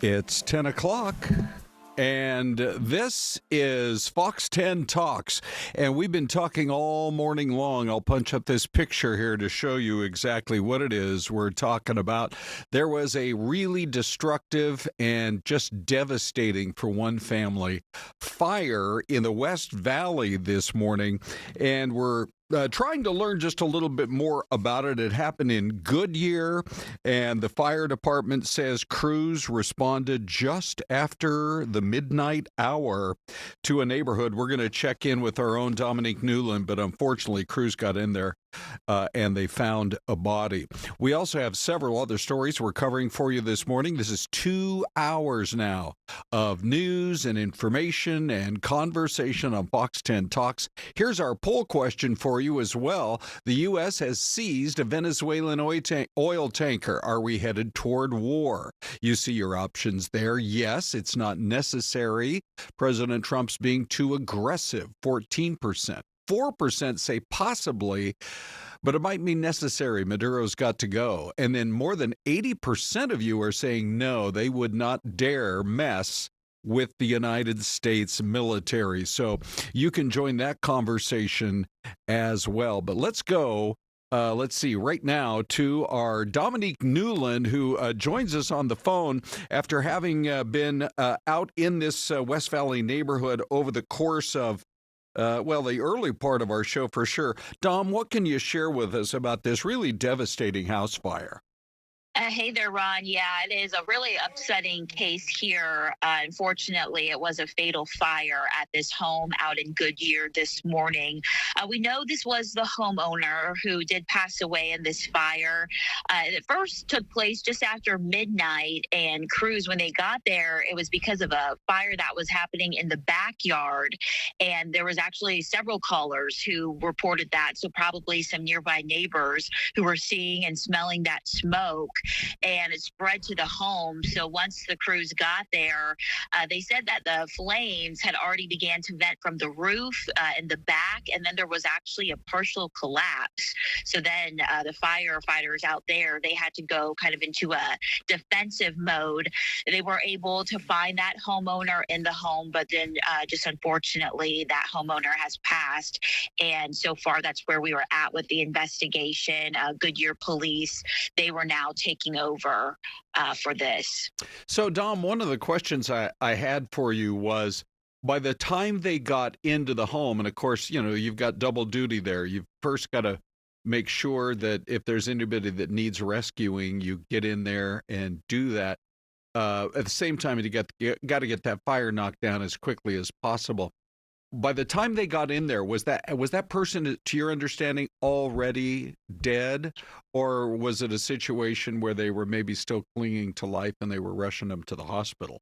It's 10 o'clock, and this is Fox 10 Talks, and we've been talking all morning long. I'll punch up this picture here to show you exactly what it is we're talking about. There was a really destructive and just devastating for one family fire in the West Valley this morning, and we're trying to learn just a little bit more about it. It happened in Goodyear, and the fire department says crews responded just after the midnight hour to a neighborhood. We're going to check in with our own Dominique Newland, but unfortunately, crews got in there and they found a body. We also have several other stories we're covering for you this morning. This is 2 hours now of news and information and conversation on Fox 10 Talks. Here's our poll question for you as well. The U.S. has seized a Venezuelan oil tanker. Are we headed toward war? You see your options there. Yes, it's not necessary. President Trump's being too aggressive, 14%. 4% say possibly, but it might be necessary. Maduro's got to go. And then more than 80% of you are saying no, they would not dare mess with the United States military. So you can join that conversation as well. But let's go. Let's see, right now to our Dominique Newland, who joins us on the phone after having been out in this West Valley neighborhood over the course of the early part of our show for sure. Dom, what can you share with us about this really devastating house fire? Hey there, Ron. Yeah, it is a really upsetting case here. Unfortunately, it was a fatal fire at this home out in Goodyear this morning. We know this was the homeowner who did pass away in this fire. It first took place just after midnight, and crews, when they got there, it was because of a fire that was happening in the backyard. And there was actually several callers who reported that, so probably some nearby neighbors who were seeing and smelling that smoke. And it spread to the home. So once the crews got there, they said that the flames had already began to vent from the roof in the back, and then there was actually a partial collapse. So then the firefighters out there, they had to go kind of into a defensive mode. They were able to find that homeowner in the home, but then just unfortunately, that homeowner has passed. And so far, that's where we were at with the investigation. Goodyear police, they were now taking over for this. So, Dom, one of the questions I had for you was, by the time they got into the home, and of course, you know, you've got double duty there. You've first got to make sure that if there's anybody that needs rescuing, you get in there and do that. At the same time, you got to get that fire knocked down as quickly as possible. By the time they got in there, was that person, to your understanding, already dead? Or was it a situation where they were maybe still clinging to life and they were rushing them to the hospital?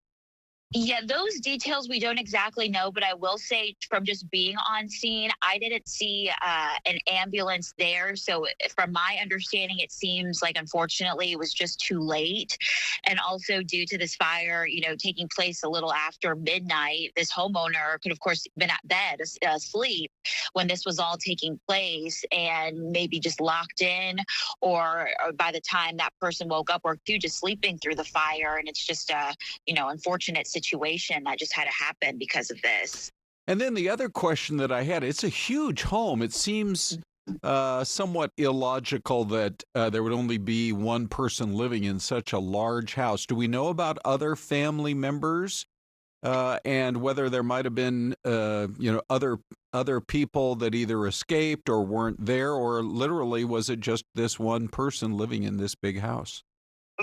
Yeah, those details we don't exactly know, but I will say from just being on scene, I didn't see an ambulance there. So from my understanding, it seems like, unfortunately, it was just too late. And also due to this fire, you know, taking place a little after midnight, this homeowner could, of course, been at bed asleep when this was all taking place and maybe just locked in, or by the time that person woke up, or just sleeping through the fire. And it's just a, unfortunate situation that just had to happen because of this. And then the other question that I had, it's a huge home. It seems somewhat illogical that there would only be one person living in such a large house. Do we know about other family members and whether there might have been, other people that either escaped or weren't there, or literally was it just this one person living in this big house?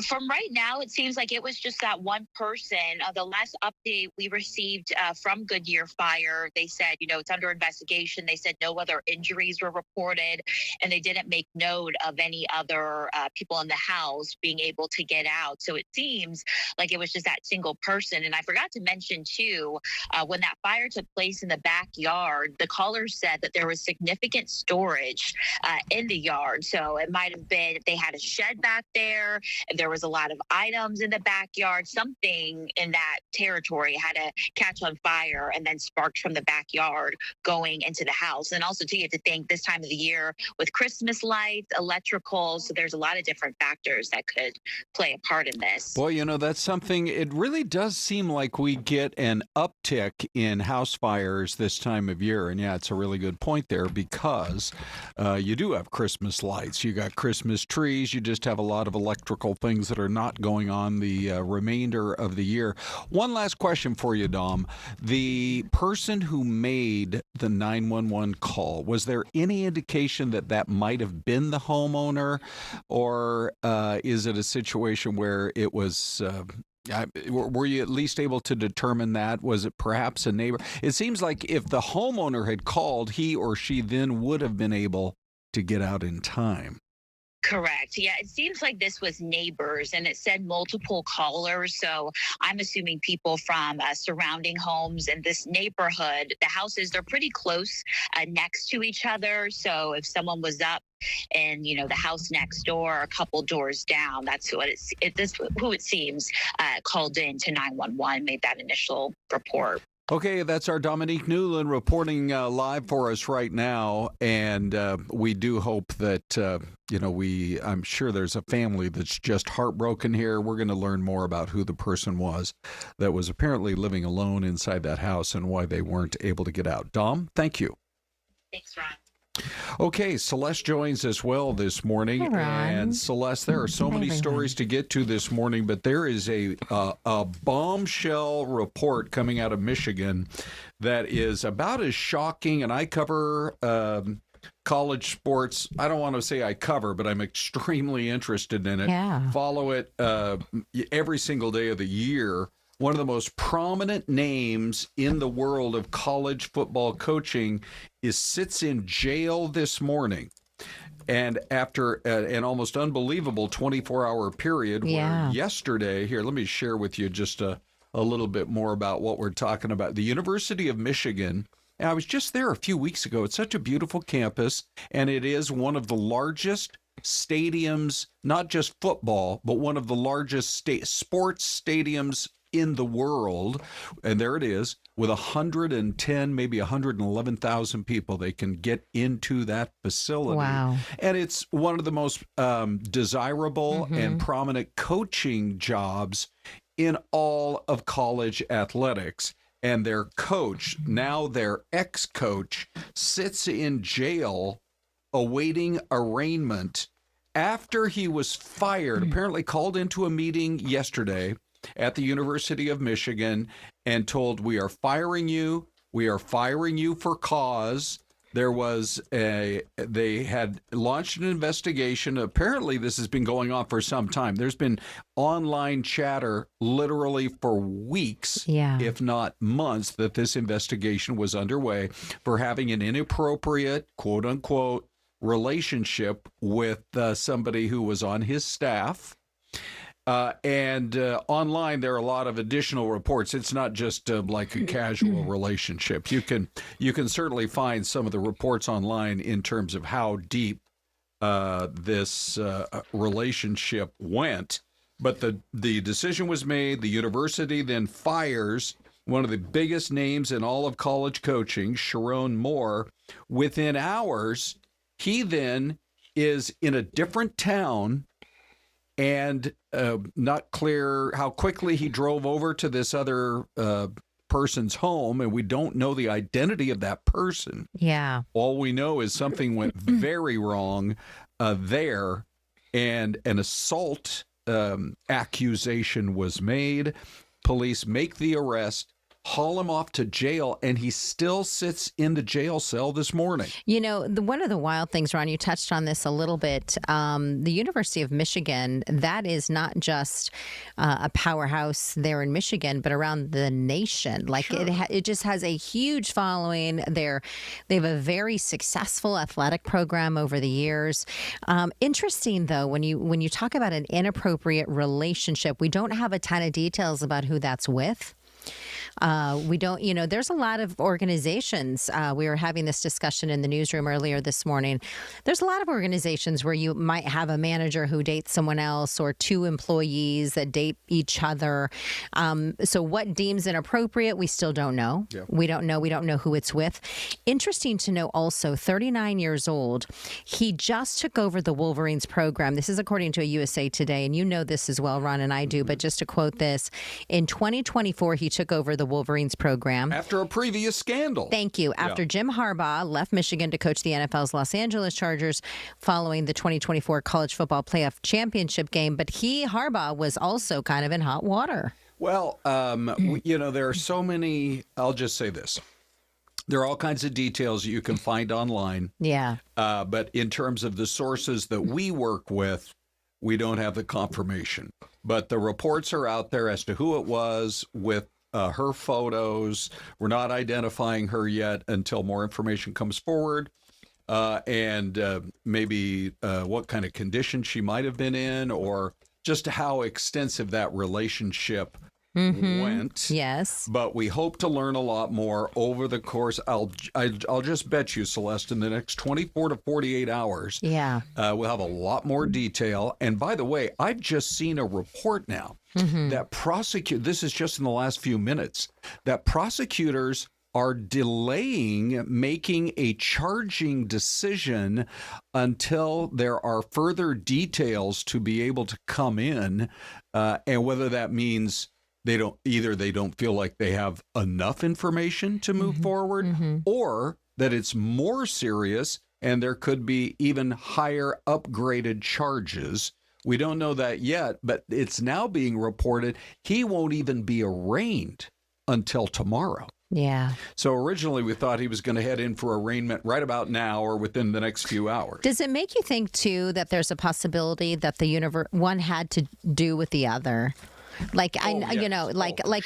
From right now, it seems like it was just that one person. The last update we received from Goodyear Fire, they said, it's under investigation. They said no other injuries were reported, and they didn't make note of any other people in the house being able to get out. So it seems like it was just that single person. And I forgot to mention, too, when that fire took place in the backyard, the caller said that there was significant storage in the yard. So it might have been they had a shed back there, and there was a lot of items in the backyard. Something in that territory had to catch on fire and then sparked from the backyard going into the house. And also, too, you have to think this time of the year with Christmas lights, electrical. So there's a lot of different factors that could play a part in this. Boy, that's something. It really does seem like we get an uptick in house fires this time of year. And yeah, it's a really good point there because you do have Christmas lights. You got Christmas trees. You just have a lot of electrical things that are not going on the remainder of the year. One last question for you, Dom. The person who made the 911 call, was there any indication that that might have been the homeowner, or is it a situation where it was were you at least able to determine that? Was it perhaps a neighbor? It seems like if the homeowner had called, he or she then would have been able to get out in time. Correct. Yeah, it seems like this was neighbors, and it said multiple callers. So I'm assuming people from surrounding homes in this neighborhood. The houses, they're pretty close next to each other. So if someone was up in, the house next door, a couple doors down, that's what who it seems called in to 911, made that initial report. Okay, that's our Dominique Newland reporting live for us right now, and we do hope that, I'm sure there's a family that's just heartbroken here. We're going to learn more about who the person was that was apparently living alone inside that house and why they weren't able to get out. Dom, thank you. Thanks, Ron. Okay, Syleste joins us well this morning. Hi, Ron. And Syleste, there are so many stories to get to this morning, but there is a bombshell report coming out of Michigan that is about as shocking, and I cover college sports. I don't want to say I cover, but I'm extremely interested in it. Yeah. Follow it every single day of the year. One of the most prominent names in the world of college football coaching sits in jail this morning. And after an almost unbelievable 24-hour period where yesterday, here, let me share with you just a little bit more about what we're talking about. The University of Michigan, and I was just there a few weeks ago. It's such a beautiful campus, and it is one of the largest stadiums, not just football, but one of the largest sports stadiums in the world. And there it is, with 110, maybe 111,000 people. They can get into that facility. Wow. And it's one of the most desirable and prominent coaching jobs in all of college athletics. And their coach, now their ex-coach, sits in jail awaiting arraignment after he was fired, apparently called into a meeting yesterday at the University of Michigan and told, we are firing you. We are firing you for cause. They had launched an investigation. Apparently, this has been going on for some time. There's been online chatter literally for weeks, if not months, that this investigation was underway for having an inappropriate, quote unquote, relationship with somebody who was on his staff. And online, there are a lot of additional reports. It's not just like a casual relationship. You can certainly find some of the reports online in terms of how deep this relationship went. But the decision was made. The university then fires one of the biggest names in all of college coaching, Sharon Moore. Within hours, he then is in a different town, and not clear how quickly he drove over to this other person's home, and we don't know the identity of that person. Yeah. All we know is something went very wrong there, and an assault accusation was made. Police make the arrest, haul him off to jail, and he still sits in the jail cell this morning. One of the wild things, Ron, you touched on this a little bit. The University of Michigan, that is not just a powerhouse there in Michigan, but around the nation. Like it just has a huge following. They have a very successful athletic program over the years. Interesting, though, when you talk about an inappropriate relationship, we don't have a ton of details about who that's with. We don't, there's a lot of organizations. We were having this discussion in the newsroom earlier this morning. There's a lot of organizations where you might have a manager who dates someone else or two employees that date each other. So what deems inappropriate, we still don't know. Yeah. We don't know. We don't know who it's with. Interesting to know also, 39 years old, he just took over the Wolverines program. This is according to a USA Today, and you know this as well, Ron, and I do, but just to quote this, in 2024, he took over the Wolverines program. After a previous scandal. Thank you. After Jim Harbaugh left Michigan to coach the NFL's Los Angeles Chargers following the 2024 college football playoff championship game, but Harbaugh was also kind of in hot water. Well, there are so many, I'll just say this. There are all kinds of details you can find online. Yeah. But in terms of the sources that we work with, we don't have the confirmation. But the reports are out there as to who it was with her photos. We're not identifying her yet until more information comes forward. And maybe what kind of condition she might have been in, or just how extensive that relationship went. Yes. But we hope to learn a lot more over the course. I'll just bet you, Celeste, in the next 24 to 48 hours, we'll have a lot more detail. And by the way, I've just seen a report now that this is just in the last few minutes, that prosecutors are delaying making a charging decision until there are further details to be able to come in, and whether that means they don't feel like they have enough information to move forward, or that it's more serious and there could be even higher upgraded charges. We don't know that yet, but it's now being reported he won't even be arraigned until tomorrow. Yeah. So originally we thought he was going to head in for arraignment right about now or within the next few hours. Does it make you think, too, that there's a possibility that one had to do with the other? Like,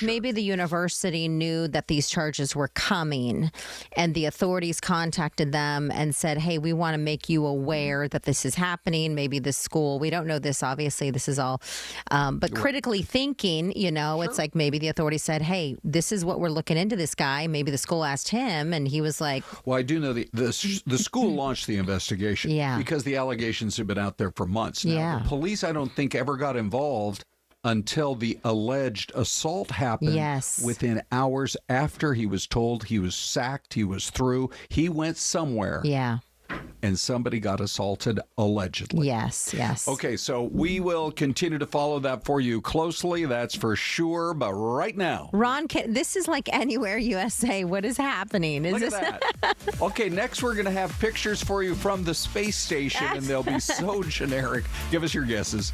maybe the university knew that these charges were coming and the authorities contacted them and said, hey, we want to make you aware that this is happening. Maybe the school, we don't know this, obviously, this is all, but critically thinking, it's like maybe the authorities said, hey, this is what we're looking into this guy. Maybe the school asked him and he was like. Well, I do know the school launched the investigation because the allegations have been out there for months now. The police, I don't think, ever got involved until the alleged assault happened. Within hours after he was told he was sacked, he was through, he went somewhere. And somebody got assaulted, allegedly. Yes. Okay, so we will continue to follow that for you closely, that's for sure. But right now, Ron, this is like Anywhere USA. What is happening? Look at that. Okay, next we're going to have pictures for you from the space station, and they'll be so generic. Give us your guesses.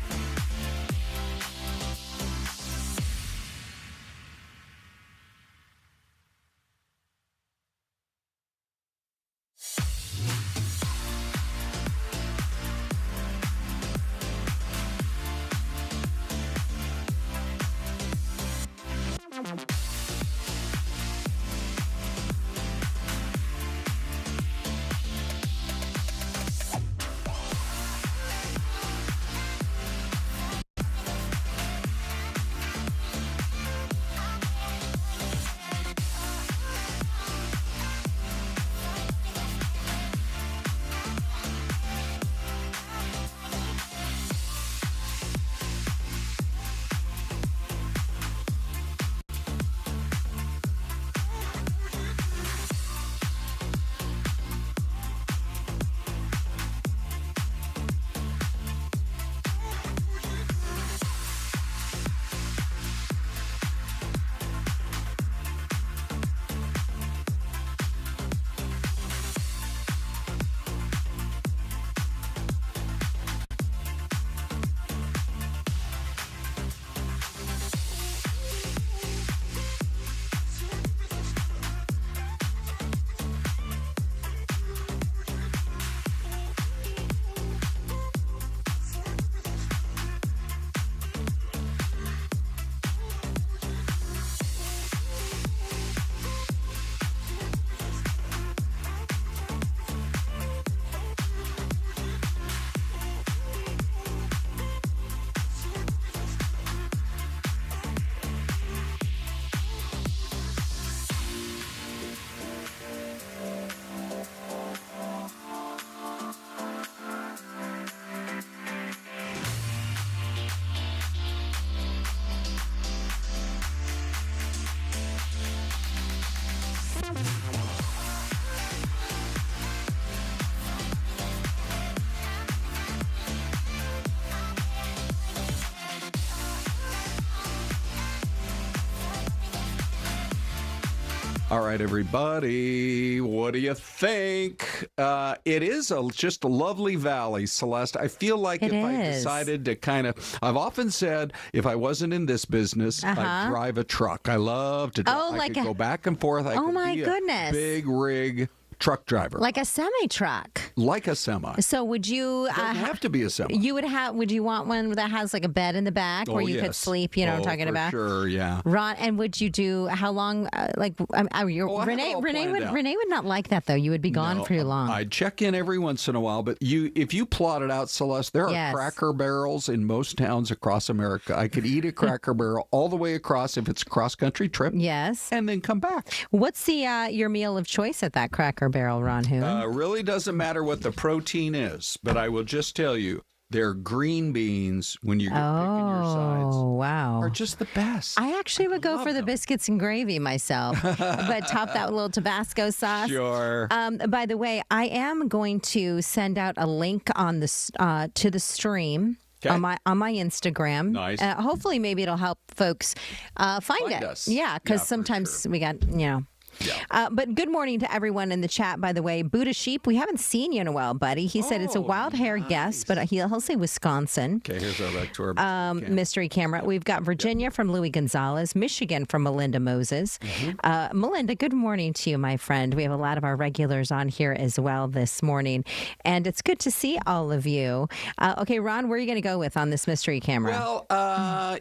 All right, everybody, what do you think? It is just a lovely valley, Celeste. I feel like if I decided to I've often said if I wasn't in this business, I'd drive a truck. I love to drive. I could go back and forth. I could be a big rig truck driver. Like a semi-truck. Like a semi. So would you... It doesn't have to be a semi. Would you want one that has like a bed in the back where you could sleep, you know what I'm talking about? Sure, yeah. Ron, and would you do, how long, Renee would not like that though. You would be gone for too long. I'd check in every once in a while, but if you plot it out, Celeste, there are Cracker Barrels in most towns across America. I could eat a Cracker Barrel all the way across if it's a cross-country trip. Yes. And then come back. What's your meal of choice at that Cracker Barrel, Ron Hoon? Really doesn't matter what the protein is, but I will just tell you, their green beans, when you're picking your sides, are just the best. I actually would go for the biscuits and gravy myself, but top that with a little Tabasco sauce. Sure. By the way, I am going to send out a link on the to the stream. Okay. On my Instagram. Nice. Hopefully, maybe it'll help folks find it. Us. Yeah, because sometimes we got, Yeah. But good morning to everyone in the chat, by the way. Buddha Sheep, we haven't seen you in a while, buddy. He said it's a wild hair guess, but he'll say Wisconsin. Okay, here's our back to our mystery camera. We've got Virginia from Louis Gonzalez, Michigan from Melinda Moses. Melinda, good morning to you, my friend. We have a lot of our regulars on here as well this morning, and it's good to see all of you. Okay, Ron, where are you going to go with on this mystery camera? Well,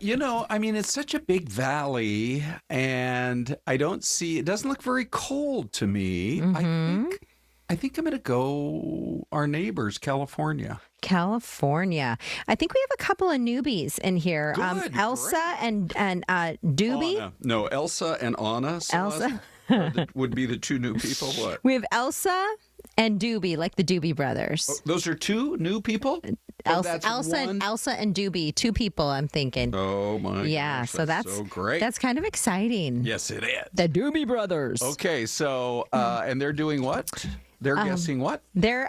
it's such a big valley, and it doesn't look very cold to me. I think I'm going to go our neighbors, California. California. I think we have a couple of newbies in here. Elsa and Doobie. Anna. No, Elsa and Anna. Elsa would be the two new people. What? We have Elsa and Doobie, like the Doobie brothers. Oh, those are two new people? Elsa and Doobie, two people, I'm thinking. Oh, my gosh. So that's so great. That's kind of exciting. Yes, it is. The Doobie brothers. Okay, so, and they're doing what? They're guessing what? They're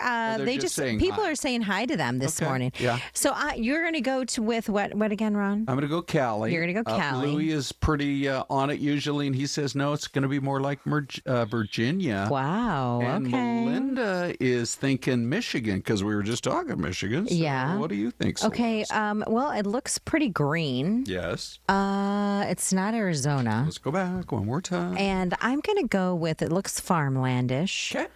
just saying people are saying hi to them this morning. Yeah. So you're going to go with what again, Ron? I'm going to go Cali. You're going to go Cali. Louis is pretty on it usually, and he says no, it's going to be more like Virginia. Wow. And Melinda is thinking Michigan because we were just talking Michigan. So yeah. What do you think? Celeste? Okay. Well, it looks pretty green. Yes. It's not Arizona. Let's go back one more time. And I'm going to go with it looks farmlandish. Okay.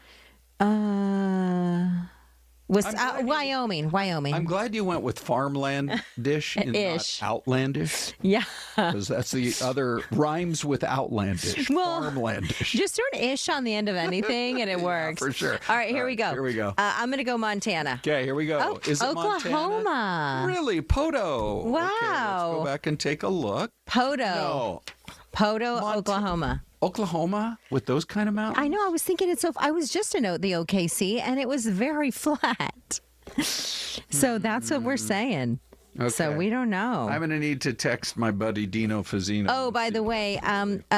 Wyoming. I'm glad you went with farmland-ish and not outlandish. Yeah. Because that's the other rhymes with outlandish. Farmlandish. Just throw an ish on the end of anything and it works. For sure. All right, here we go. Here we go. I'm going to go Montana. Okay, here we go. Oh, Is it Oklahoma. Montana? Really? Poto. Wow. Okay, let's go back and take a look. Poto, Oklahoma. Oklahoma with those kind of mountains? I know. I was thinking I was just in the OKC, and it was very flat. So that's what we're saying. Okay. So we don't know. I'm going to need to text my buddy Dino Fazzino. Oh, by the way,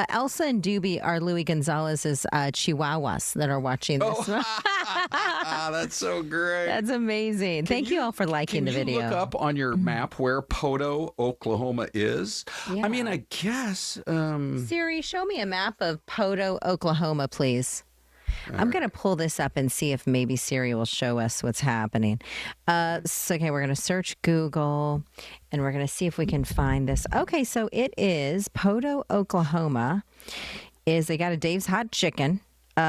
Elsa and Doobie are Louis Gonzalez's chihuahuas that are watching this. That's so great. That's amazing. Thank you all for liking the video. Can you look up on your map where Poto, Oklahoma is? Yeah. I mean, I guess... Siri, show me a map of Poto, Oklahoma, please. I'm going to pull this up and see if maybe Siri will show us what's happening. We're going to search Google, and we're going to see if we can find this. Okay, so it is Poto, Oklahoma. They got a Dave's Hot Chicken. When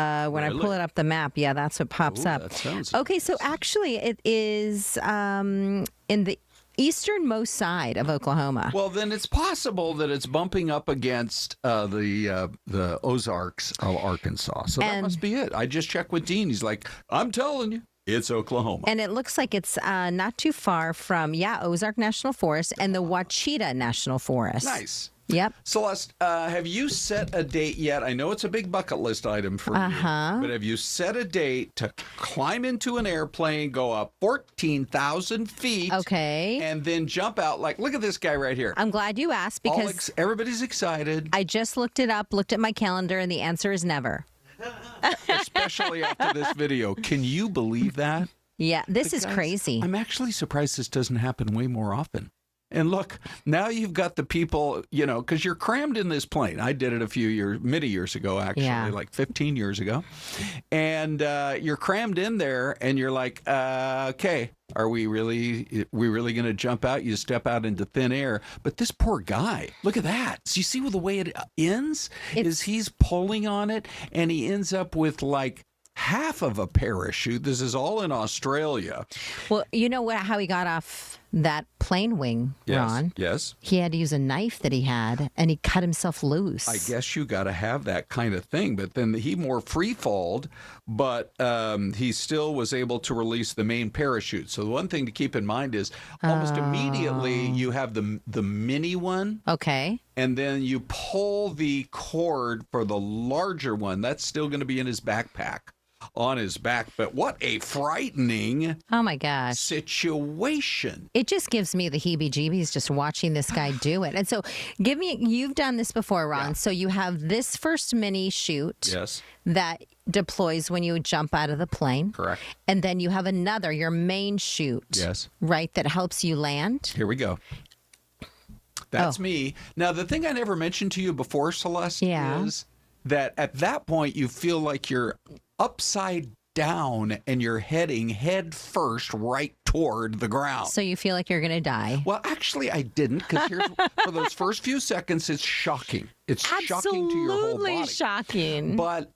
I pull it up the map, that's what pops up. That sounds okay, so actually it is in the easternmost side of Oklahoma. Well, then it's possible that it's bumping up against the Ozarks of Arkansas. So that must be it. I just checked with Dean. He's like, I'm telling you, it's Oklahoma. And it looks like it's not too far from, Ozark National Forest and the Ouachita National Forest. Nice. Yep. Celeste, have you set a date yet? I know it's a big bucket list item for you, but have you set a date to climb into an airplane, go up 14,000 feet, and then jump out? Like, look at this guy right here. I'm glad you asked because everybody's excited. I just looked it up, looked at my calendar, and the answer is never. Especially after this video. Can you believe that? Yeah, this is crazy. I'm actually surprised this doesn't happen way more often. And look, now you've got the people, because you're crammed in this plane. I did it many years ago, actually, like 15 years ago. And you're crammed in there and you're like, okay, are we really going to jump out? You step out into thin air. But this poor guy, look at that. So you see the way it ends? Is he's pulling on it and he ends up with like half of a parachute. This is all in Australia. Well, you know how he got off that plane wing, Ron? Yes. He had to use a knife that he had, and he cut himself loose. I guess you got to have that kind of thing. But then he more free-falled, but he still was able to release the main parachute. So the one thing to keep in mind is almost immediately you have the mini one. Okay. And then you pull the cord for the larger one. That's still going to be in his backpack. On his back, but what a frightening situation. It just gives me the heebie-jeebies just watching this guy do it. And so you've done this before, Ron. Yeah. So you have this first mini chute that deploys when you jump out of the plane. Correct. And then you have another, your main chute, right, that helps you land. Here we go. That's me. Now, the thing I never mentioned to you before, Celeste, is that at that point you feel like you're upside down and you're heading head first right toward the ground. So you feel like you're going to die. Well, actually, I didn't, because for those first few seconds, it's shocking. It's shocking to your whole body. Absolutely shocking. But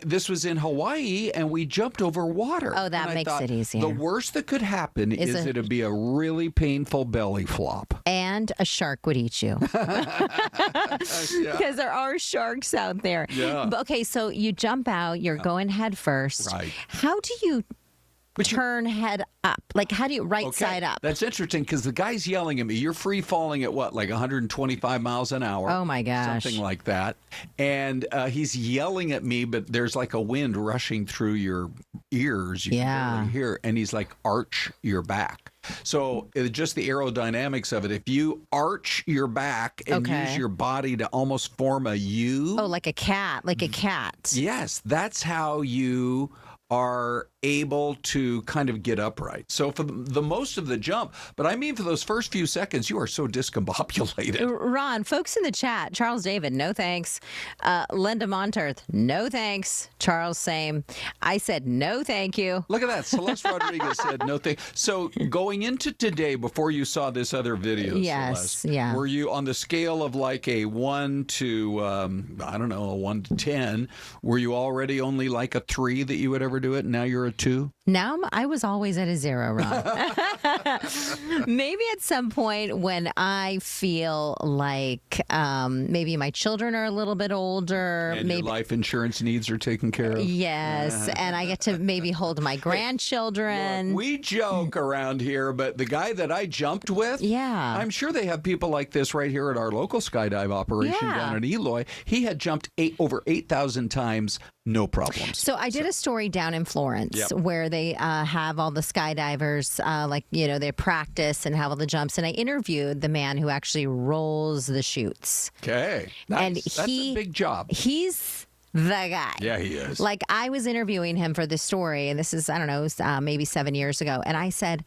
this was in Hawaii, and we jumped over water. Oh, that makes it easier. The worst that could happen is it'd be a really painful belly flop. And a shark would eat you. Because there are sharks out there. Yeah. Okay, so you jump out, you're going head first. Right. How do you turn head up? Like, how do you side up? That's interesting, because the guy's yelling at me. You're free falling at what, like 125 miles an hour? Oh my gosh. Something like that. And he's yelling at me, but there's like a wind rushing through your ears. You can barely hear. And he's like, arch your back. So just the aerodynamics of it. If you arch your back and use your body to almost form a U. Oh, like a cat. Yes, that's how you are able to kind of get upright. So for the most of the jump, but I mean for those first few seconds, you are so discombobulated. Ron, folks in the chat, Charles David, no thanks. Linda Monterth, no thanks. Charles, same. I said no thank you. Look at that. Syleste Rodriguez said no thank. So going into today, before you saw this other video, Celeste, were you on the scale of like a 1 to, a 1 to 10, were you already only like a 3 that you would ever do it, and now you're a 2? Now I was always at a 0, Ron. Maybe at some point when I feel like maybe my children are a little bit older. And your life insurance needs are taken care of. Yes, and I get to maybe hold my grandchildren. Look, we joke around here, but the guy that I jumped with, I'm sure they have people like this right here at our local skydive operation down in Eloy. He had jumped over 8,000 times. No problems. So I did a story down in Florence where they have all the skydivers, they practice and have all the jumps. And I interviewed the man who actually rolls the chutes. Okay. That's a big job. He's the guy. Yeah, he is. Like, I was interviewing him for this story, and this is, I don't know, maybe 7 years ago. And I said,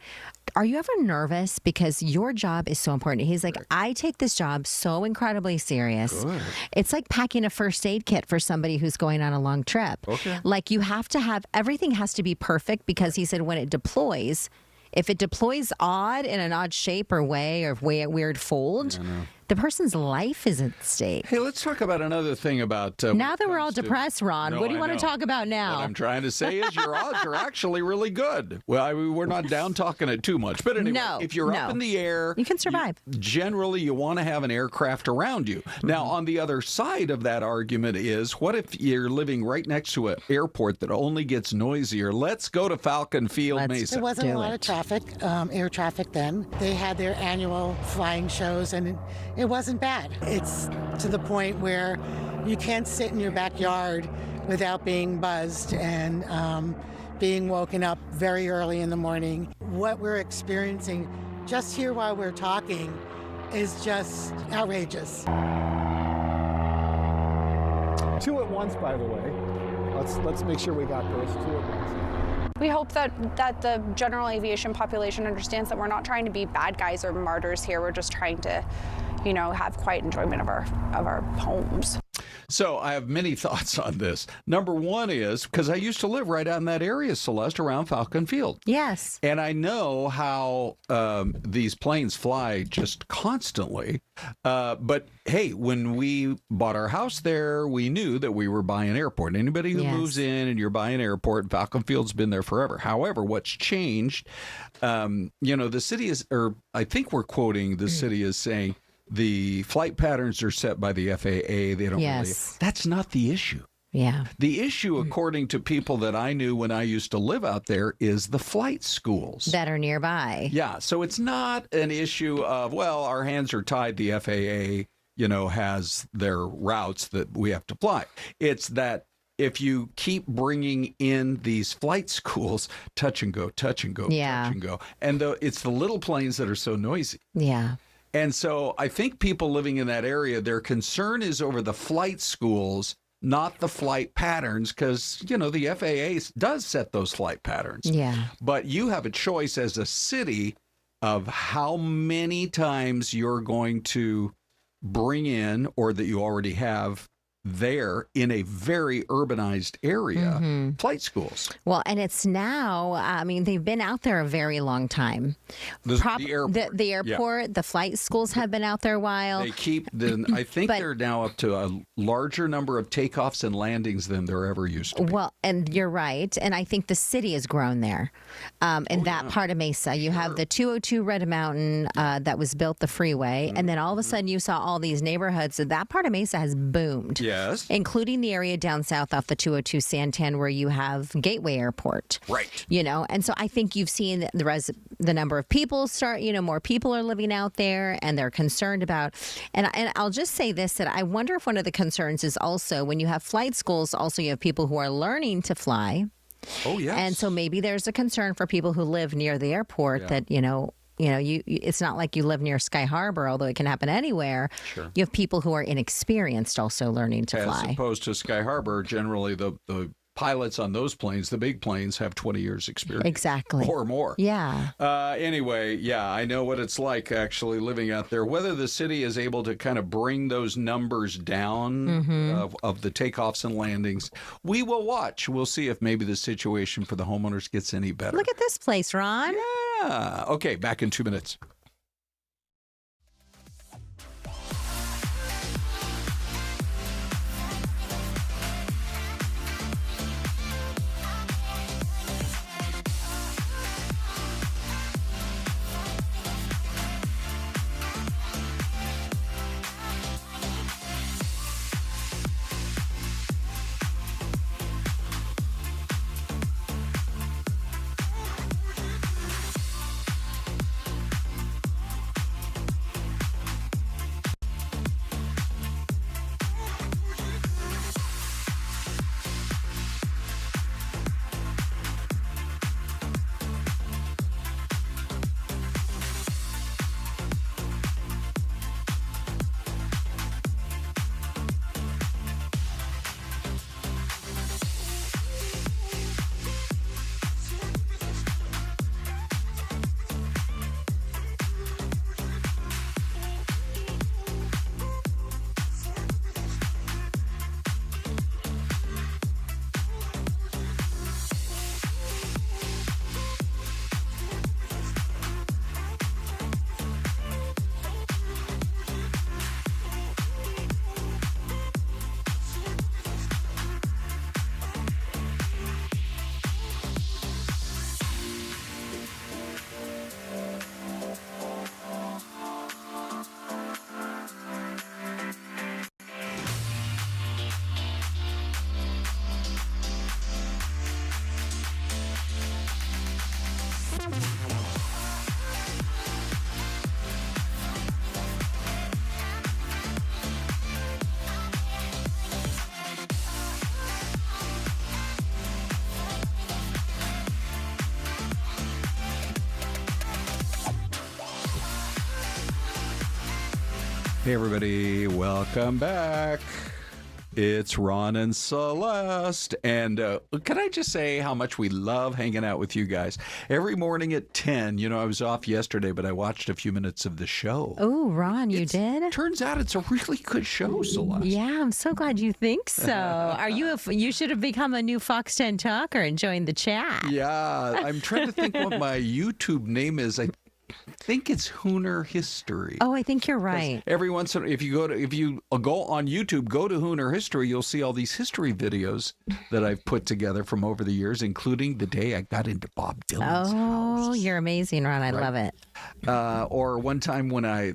are you ever nervous? Because your job is so important. He's like, I take this job so incredibly serious. Good. It's like packing a first aid kit for somebody who's going on a long trip. Okay. Like, you have to have, everything has to be perfect, because he said when it deploys, if it deploys odd in an odd shape or way or weird fold, the person's life is at stake. Hey, let's talk about another thing about... now that we're all depressed, Ron, what do you want to talk about now? What I'm trying to say is your odds are actually really good. Well, we're not down talking it too much. But anyway, if you're up in the air... You can survive. Generally, you want to have an aircraft around you. Now, on the other side of that argument is, what if you're living right next to an airport that only gets noisier? Let's go to Falcon Field Mesa. There wasn't a lot of traffic, air traffic then. They had their annual flying shows, and it wasn't bad. It's to the point where you can't sit in your backyard without being buzzed and being woken up very early in the morning. What we're experiencing just here while we're talking is just outrageous. 2 at once, by the way. Let's make sure we got those 2 at once. We hope that the general aviation population understands that we're not trying to be bad guys or martyrs here. We're just trying to, have quiet enjoyment of our homes. So I have many thoughts on this. Number one is, because I used to live right out in that area, Celeste, around Falcon Field. Yes. And I know how these planes fly just constantly. But hey, when we bought our house there, we knew that we were buying an airport. Anybody who moves in and you're buying an airport, Falcon Field's been there forever. However, what's changed, the city is, or I think we're quoting the city as saying, the flight patterns are set by the FAA. They don't really. That's not the issue. Yeah. The issue, according to people that I knew when I used to live out there, is the flight schools that are nearby. Yeah. So it's not an issue of, well, our hands are tied. The FAA, has their routes that we have to fly. It's that if you keep bringing in these flight schools, touch and go, touch and go, touch and go. And it's the little planes that are so noisy. Yeah. And so I think people living in that area, their concern is over the flight schools, not the flight patterns, because, the FAA does set those flight patterns. Yeah. But you have a choice as a city of how many times you're going to bring in, or that you already have there in a very urbanized area, flight schools. Well, and it's now, they've been out there a very long time. The airport. The airport, the flight schools have been out there a while. They keep, I think they're now up to a larger number of takeoffs and landings than there ever used to be. Well, and you're right. And I think the city has grown there. In that part of Mesa, you have the 202 Red Mountain that was built the freeway. And then all of a sudden you saw all these neighborhoods. So that part of Mesa has boomed. Yes. Including the area down south off the 202 Santan where you have Gateway Airport. Right. And so I think you've seen the number of people start, more people are living out there and they're concerned about, and I'll just say this, that I wonder if one of the concerns is also when you have flight schools, also you have people who are learning to fly. Oh, yes. And so maybe there's a concern for people who live near the airport that, it's not like you live near Sky Harbor, although it can happen anywhere. Sure. You have people who are inexperienced also learning to fly. As opposed to Sky Harbor, generally the pilots on those planes, the big planes, have 20 years experience. Exactly. Or more. Yeah. Anyway, I know what it's like actually living out there. Whether the city is able to kind of bring those numbers down of the takeoffs and landings, we will watch. We'll see if maybe the situation for the homeowners gets any better. Look at this place, Ron. Yeah. Okay, back in 2 minutes. Hey, everybody. Welcome back. It's Ron and Celeste. And can I just say how much we love hanging out with you guys? Every morning at 10, I was off yesterday, but I watched a few minutes of the show. Oh, Ron, you did? Turns out it's a really good show, Celeste. Yeah, I'm so glad you think so. Are you should have become a new Fox 10 talker and joined the chat. Yeah, I'm trying to think what my YouTube name is. I think it's Hooner History. Oh, I think you're right. Every once in a while, if you go on YouTube, go to Hooner History, you'll see all these history videos that I've put together from over the years, including the day I got into Bob Dylan's house. Oh, you're amazing, Ron. I love it. Or one time when I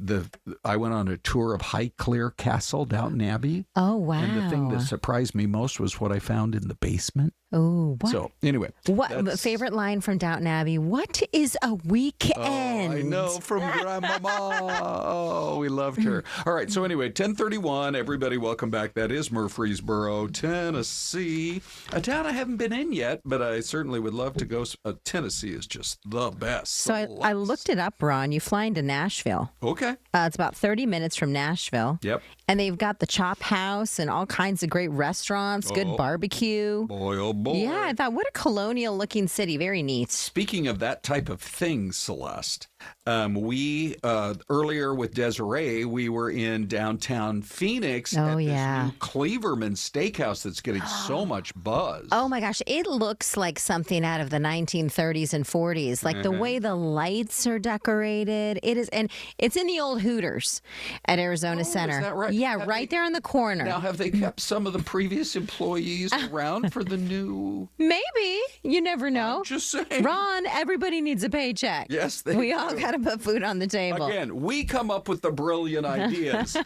went on a tour of Highclere Castle, Downton Abbey. Oh, wow. And the thing that surprised me most was what I found in the basement. Oh, what? So anyway, what favorite line from Downton Abbey? What is a weekend? Oh, I know, from Grandmama. Oh, we loved her. All right, so anyway, 10:31. Everybody, welcome back. That is Murfreesboro, Tennessee, a town I haven't been in yet, but I certainly would love to go. Tennessee is just the best. So I looked it up, Ron. You fly into Nashville. Okay. It's about 30 minutes from Nashville. Yep. And they've got the Chop House and all kinds of great restaurants, good barbecue. Boy, oh boy. Yeah, I thought, what a colonial-looking city. Very neat. Speaking of that type of thing, Celeste, we earlier with Desiree, we were in downtown Phoenix at this new Cleaverman Steakhouse that's getting so much buzz. Oh my gosh, it looks like something out of the 1930s and 40s. Like the way the lights are decorated. It is, and it's in the old Hooters at Arizona Center. Is that right? Yeah, right there in the corner. Now, have they kept some of the previous employees around for the new? Maybe. You never know. I'm just saying. Ron, everybody needs a paycheck. Yes, we all got to put food on the table. Again, we come up with the brilliant ideas.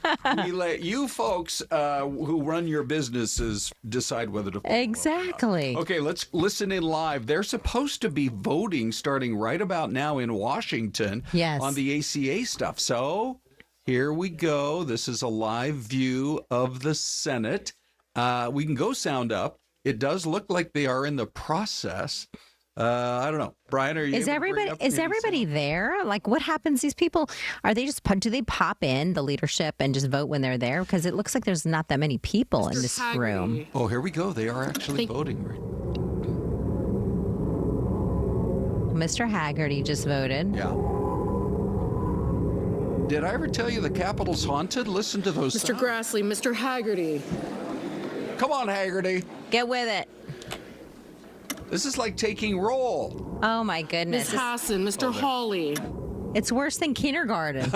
We let you folks who run your businesses decide whether to follow. Exactly. Okay, let's listen in live. They're supposed to be voting starting right about now in Washington on the ACA stuff. So here we go. This is a live view of the Senate. We can go sound up. It does look like they are in the process. I don't know. Brian, are you Is everybody there? Like, what happens? These people, do they pop in, the leadership, and just vote when they're there? Because it looks like there's not that many people in this room. Oh, here we go. They are actually voting. Mr. Haggerty just voted. Yeah. Did I ever tell you the Capitol's haunted? Listen to those Mr. sounds. Grassley, Mr. Haggerty. Come on, Haggerty. Get with it. This is like taking roll. Oh, my goodness. Ms. Hassan, Mr. Hawley. It's worse than kindergarten.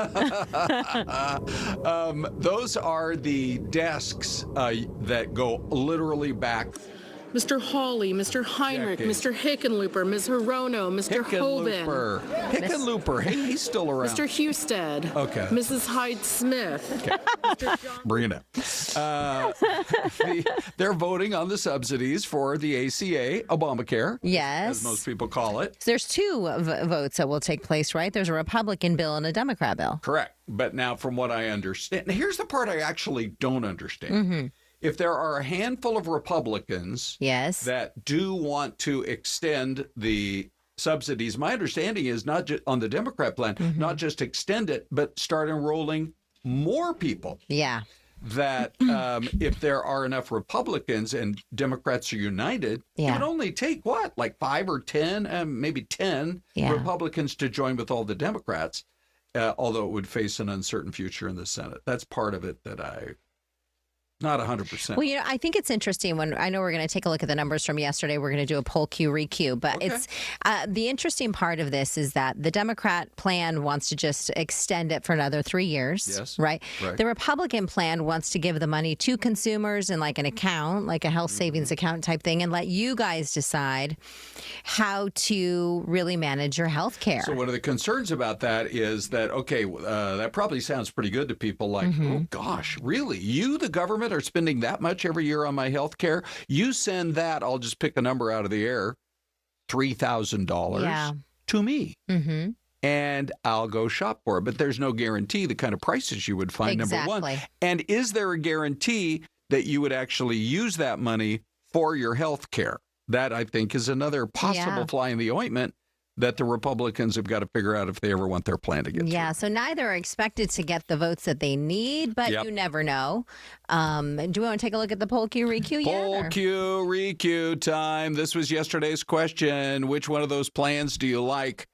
Those are the desks that go literally back. Mr. Hawley, Mr. Heinrich, Mr. Hickenlooper, Ms. Hirono, Mr. Hoban. Hickenlooper. Hey, he's still around. Mr. Husted. Okay. Mrs. Hyde-Smith. Okay. Bring it up. They're voting on the subsidies for the ACA, Obamacare. Yes. As most people call it. There's two votes that will take place, right? There's a Republican bill and a Democrat bill. Correct. But now, from what I understand, here's the part I actually don't understand. Mm-hmm. If there are a handful of Republicans that do want to extend the subsidies, my understanding is not just on the Democrat plan, not just extend it, but start enrolling more people. Yeah. That if there are enough Republicans and Democrats are united, it would only take like 5 or 10, maybe 10 Republicans to join with all the Democrats, although it would face an uncertain future in the Senate. That's part of it that not 100%. Well, I think it's interesting when I know we're going to take a look at the numbers from yesterday. We're going to do a poll Q re-Q, but it's the interesting part of this is that the Democrat plan wants to just extend it for another 3 years. Yes. Right? The Republican plan wants to give the money to consumers in like an account, like a health savings account type thing, and let you guys decide how to really manage your health care. So one of the concerns about that is that, that probably sounds pretty good to people like, oh gosh, really? You, the government, are spending that much every year on my health care? You send that, I'll just pick a number out of the air, $3,000 to me. Mm-hmm. And I'll go shop for it. But there's no guarantee the kind of prices you would find, number one. And is there a guarantee that you would actually use that money for your health care? That, I think, is another possible fly in the ointment that the Republicans have got to figure out if they ever want their plan to get through. Yeah, so neither are expected to get the votes that they need, but you never know. Do we want to take a look at the poll Q req yet? Poll Q req time. This was yesterday's question. Which one of those plans do you like?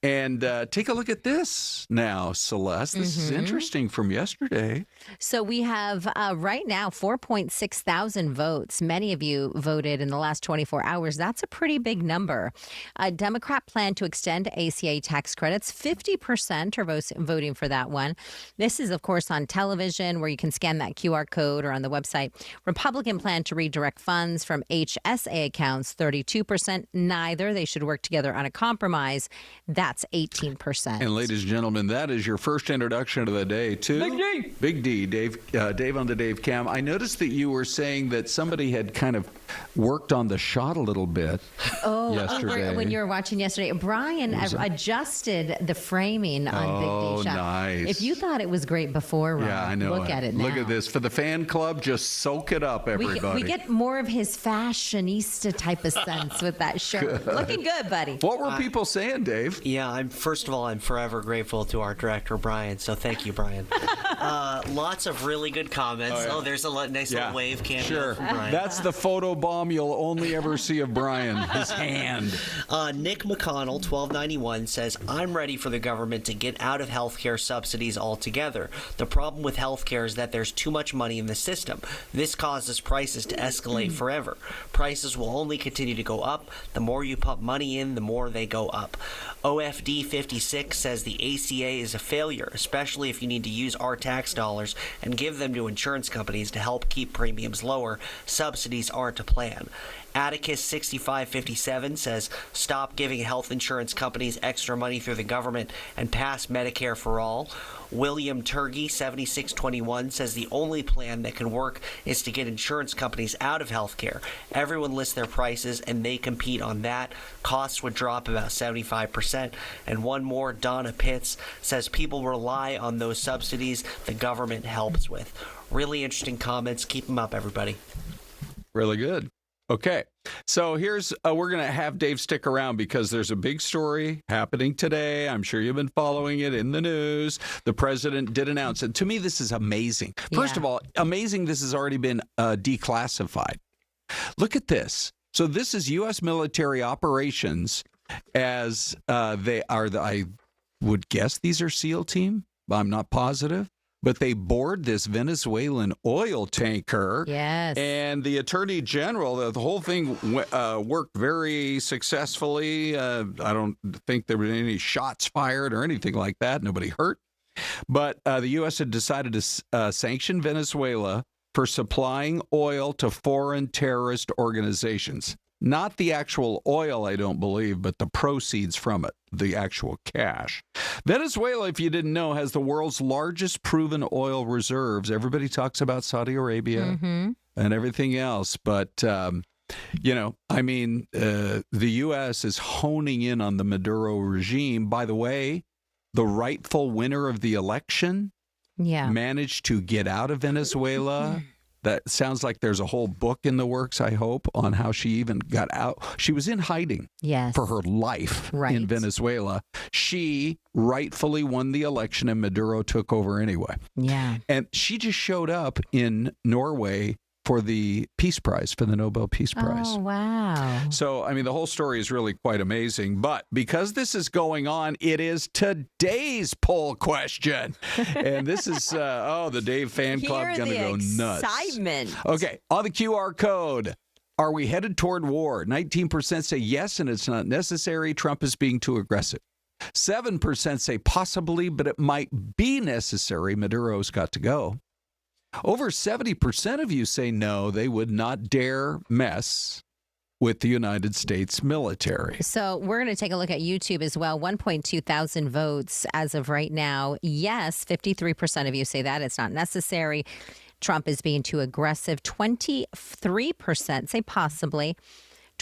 And take a look at this now, Celeste. This is interesting from yesterday. So we have right now 4.6 thousand votes. Many of you voted in the last 24 hours. That's a pretty big number. A Democrat plan to extend ACA tax credits. 50% are voting for that one. This is, of course, on television where you can scan that QR code, or on the website. Republican plan to redirect funds from HSA accounts. 32%. Neither. They should work together on a compromise. That's 18%. And ladies and gentlemen, that is your first introduction of the day to Big D, Dave on the Dave Cam. I noticed that you were saying that somebody had kind of worked on the shot a little bit yesterday. When you were watching yesterday, Brian adjusted the framing on Big D shot. Nice. If you thought it was great before, Ron, I know. Look at it now. Look at this. For the fan club, just soak it up, everybody. We get more of his fashionista type of sense with that shirt. Looking good, buddy. What were people saying, Dave? Yeah, first of all, I'm forever grateful to our director, Brian, so thank you, Brian. Lots of really good comments. Oh, there's a nice little wave cameo from Brian. That's the photo bomb you'll only ever see of Brian, his hand. Nick McConnell, 1291, says, I'm ready for the government to get out of healthcare subsidies altogether. The problem with healthcare is that there's too much money in the system. This causes prices to escalate forever. Prices will only continue to go up. The more you pump money in, the more they go up. OFD 56 says the ACA is a failure, especially if you need to use our tax dollars and give them to insurance companies to help keep premiums lower. Subsidies aren't a plan. Atticus 6557 says, stop giving health insurance companies extra money through the government and pass Medicare for all. William Turgey 7621 says the only plan that can work is to get insurance companies out of healthcare. Everyone lists their prices and they compete on that. Costs would drop about 75%. And one more, Donna Pitts, says people rely on those subsidies the government helps with. Really interesting comments. Keep them up, everybody. Really good. Okay, so here's, we're going to have Dave stick around because there's a big story happening today. I'm sure you've been following it in the news. The president did announce it. To me, this is amazing. First of all, amazing this has already been declassified. Look at this. So this is U.S. military operations as they are, I would guess these are SEAL team. I'm not positive. But they board this Venezuelan oil tanker. Yes. And the attorney general, the whole thing worked very successfully. I don't think there were any shots fired or anything like that. Nobody hurt. But the U.S. had decided to sanction Venezuela for supplying oil to foreign terrorist organizations. Not the actual oil, I don't believe, but the proceeds from it, the actual cash. Venezuela, if you didn't know, has the world's largest proven oil reserves. Everybody talks about Saudi Arabia and everything else. But, the U.S. is honing in on the Maduro regime. By the way, the rightful winner of the election managed to get out of Venezuela. That sounds like there's a whole book in the works, I hope, on how she even got out. She was in hiding for her life in Venezuela. She rightfully won the election and Maduro took over anyway. Yeah. And she just showed up in Norway for the Peace Prize, for the Nobel Peace Prize. Oh, wow. So, I mean, the whole story is really quite amazing. But because this is going on, it is today's poll question. And this is, the Dave fan club going to go nuts. Excitement. Okay, on the QR code, are we headed toward war? 19% say yes, and it's not necessary. Trump is being too aggressive. 7% say possibly, but it might be necessary. Maduro's got to go. Over 70% of you say no, they would not dare mess with the United States military. So we're going to take a look at YouTube as well. 1.2 thousand votes as of right now. Yes, 53% of you say that. It's not necessary. Trump is being too aggressive. 23% say possibly.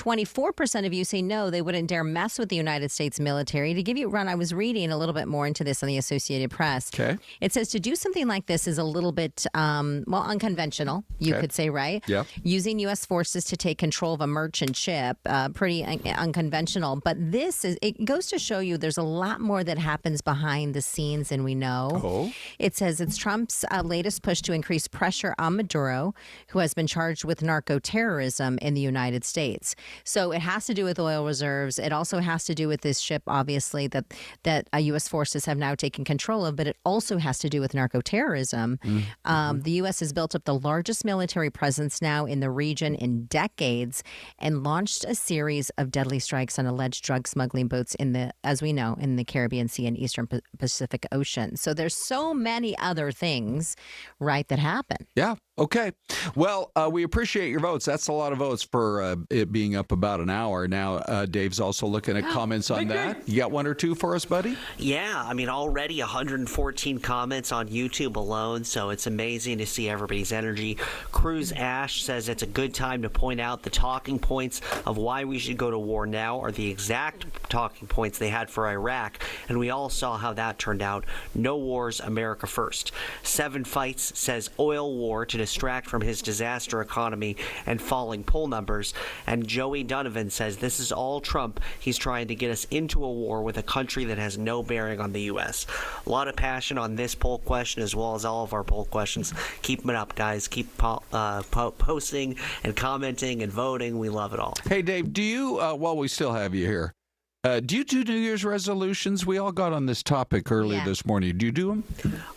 24% of you say no, they wouldn't dare mess with the United States military. To give you a run, I was reading a little bit more into this on the Associated Press. Okay. It says to do something like this is a little bit, unconventional, you could say, right? Yeah. Using U.S. forces to take control of a merchant ship, pretty unconventional. But it goes to show you there's a lot more that happens behind the scenes than we know. Oh. It says it's Trump's latest push to increase pressure on Maduro, who has been charged with narco-terrorism in the United States. So it has to do with oil reserves. It also has to do with this ship, obviously, that U.S. forces have now taken control of, but it also has to do with narco-terrorism. The U.S. has built up the largest military presence now in the region in decades and launched a series of deadly strikes on alleged drug smuggling boats as we know, in the Caribbean Sea and Eastern Pacific Ocean. So there's so many other things, right, that happen. Yeah. Okay. Well, we appreciate your votes. That's a lot of votes for it being up about an hour. Now, Dave's also looking at comments on that. You got one or two for us, buddy? Yeah. I mean, already 114 comments on YouTube alone, so it's amazing to see everybody's energy. Cruz Ash says it's a good time to point out the talking points of why we should go to war now are the exact talking points they had for Iraq, and we all saw how that turned out. No wars, America first. Seven Fights says oil war to distract from his disaster economy and falling poll numbers. And Joey Donovan says this is all Trump. He's trying to get us into a war with a country that has no bearing on the U.S. A lot of passion on this poll question as well as all of our poll questions. Keep it up, guys. Keep posting and commenting and voting. We love it all. Hey, Dave, do you, while we still have you here, do you do New Year's resolutions? We all got on this topic earlier this morning. Do you do them?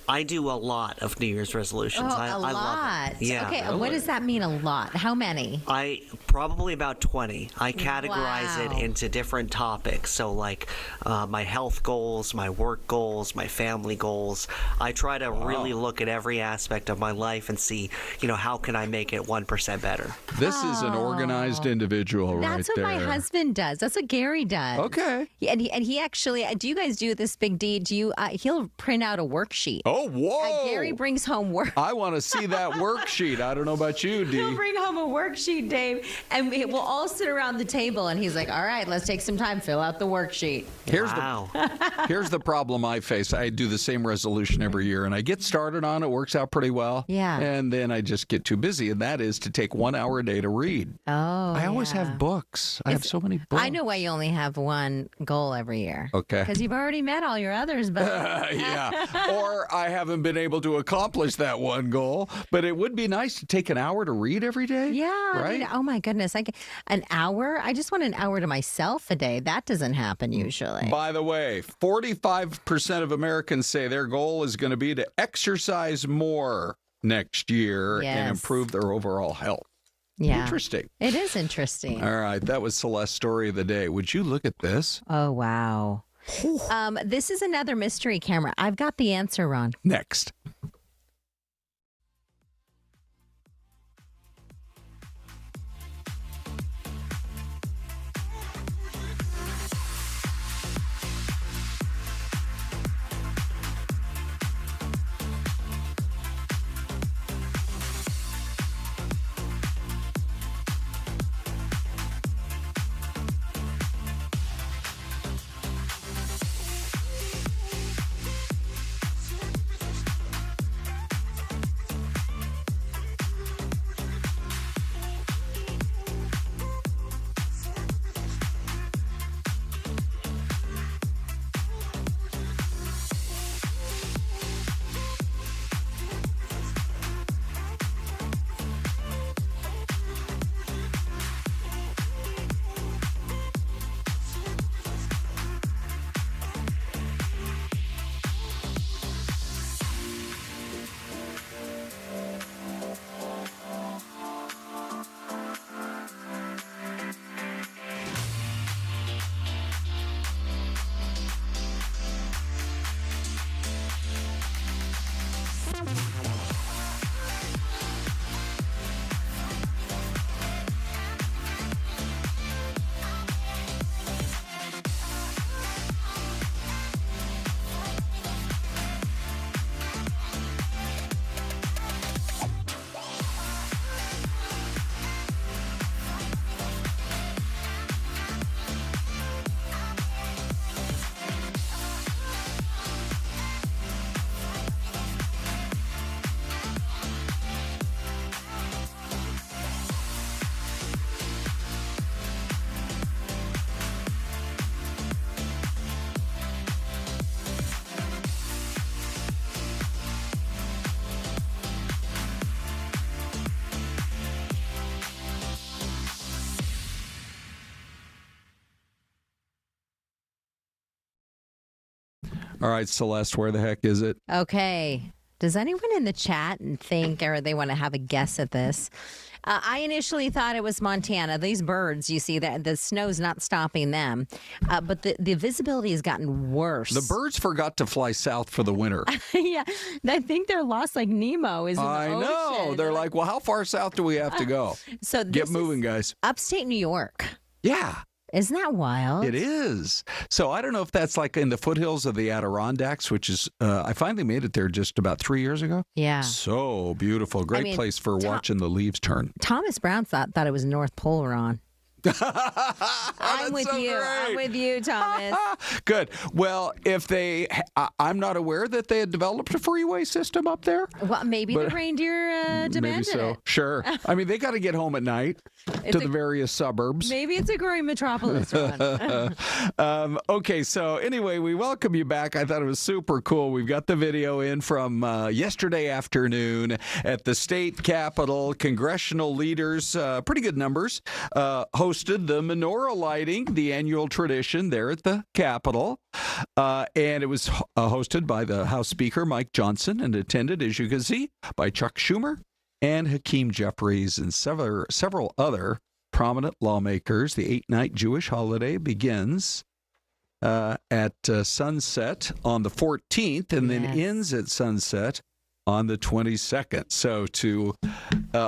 I do a lot of New Year's resolutions. Oh, I love it. Yeah. Okay, what does that mean, a lot? How many? I probably about 20. I categorize it into different topics. So like my health goals, my work goals, my family goals. I try to really look at every aspect of my life and see, how can I make it 1% better? This is an organized individual right there. That's what my husband does. That's what Gary does. Okay. And he actually, do you guys do this big deed? He'll print out a worksheet. Oh, whoa. Gary brings home work. I want to see that worksheet. I don't know about you, Dee. He'll bring home a worksheet, Dave, and we'll all sit around the table, and he's like, all right, let's take some time, fill out the worksheet. Here's the problem I face. I do the same resolution every year, and I get started on it, works out pretty well. Yeah. And then I just get too busy, and that is to take 1 hour a day to read. Oh, I always have books. I have so many books. I know why you only have one goal every year. Okay. Because you've already met all your others, but yeah. Or I haven't been able to accomplish that one goal, but it would be nice to take an hour to read every day. Yeah. Right? I mean, oh my goodness. An hour? I just want an hour to myself a day. That doesn't happen usually. By the way, 45% of Americans say their goal is going to be to exercise more next year and improve their overall health. Yeah. Interesting. It is interesting. All right. That was Celeste's story of the day. Would you look at this? Oh, wow. This is another mystery camera. I've got the answer, Ron. Next. All right, Celeste, where the heck is it? Okay. Does anyone in the chat think, or they want to have a guess at this? I initially thought it was Montana. These birds, you see, that the snow's not stopping them. But the visibility has gotten worse. The birds forgot to fly south for the winter. Yeah. I think they're lost like Nemo is in the ocean. I know. They're like, well, how far south do we have to go? So Get moving, guys. Upstate New York. Yeah. Isn't that wild? It is. So I don't know if that's like in the foothills of the Adirondacks, which is, I finally made it there just about 3 years ago. Yeah. So beautiful. Great place for watching the leaves turn. Thomas Brown thought it was North Pole, Ron. I'm with you. Great. I'm with you, Thomas. Good. Well, if I'm not aware that they had developed a freeway system up there. Well, maybe the reindeer demanded maybe so. it. Sure. I mean, they got to get home at night to the various suburbs. Maybe it's a growing metropolis, Ron. Okay, so anyway, we welcome you back. I thought it was super cool. We've got the video in from yesterday afternoon at the state capitol. Congressional leaders, pretty good numbers, hosted the menorah lighting, the annual tradition there at the Capitol. And it was hosted by the House Speaker, Mike Johnson, and attended, as you can see, by Chuck Schumer and Hakeem Jeffries and several other prominent lawmakers. The 8-night Jewish holiday begins at sunset on the 14th and then ends at sunset on the 22nd. So to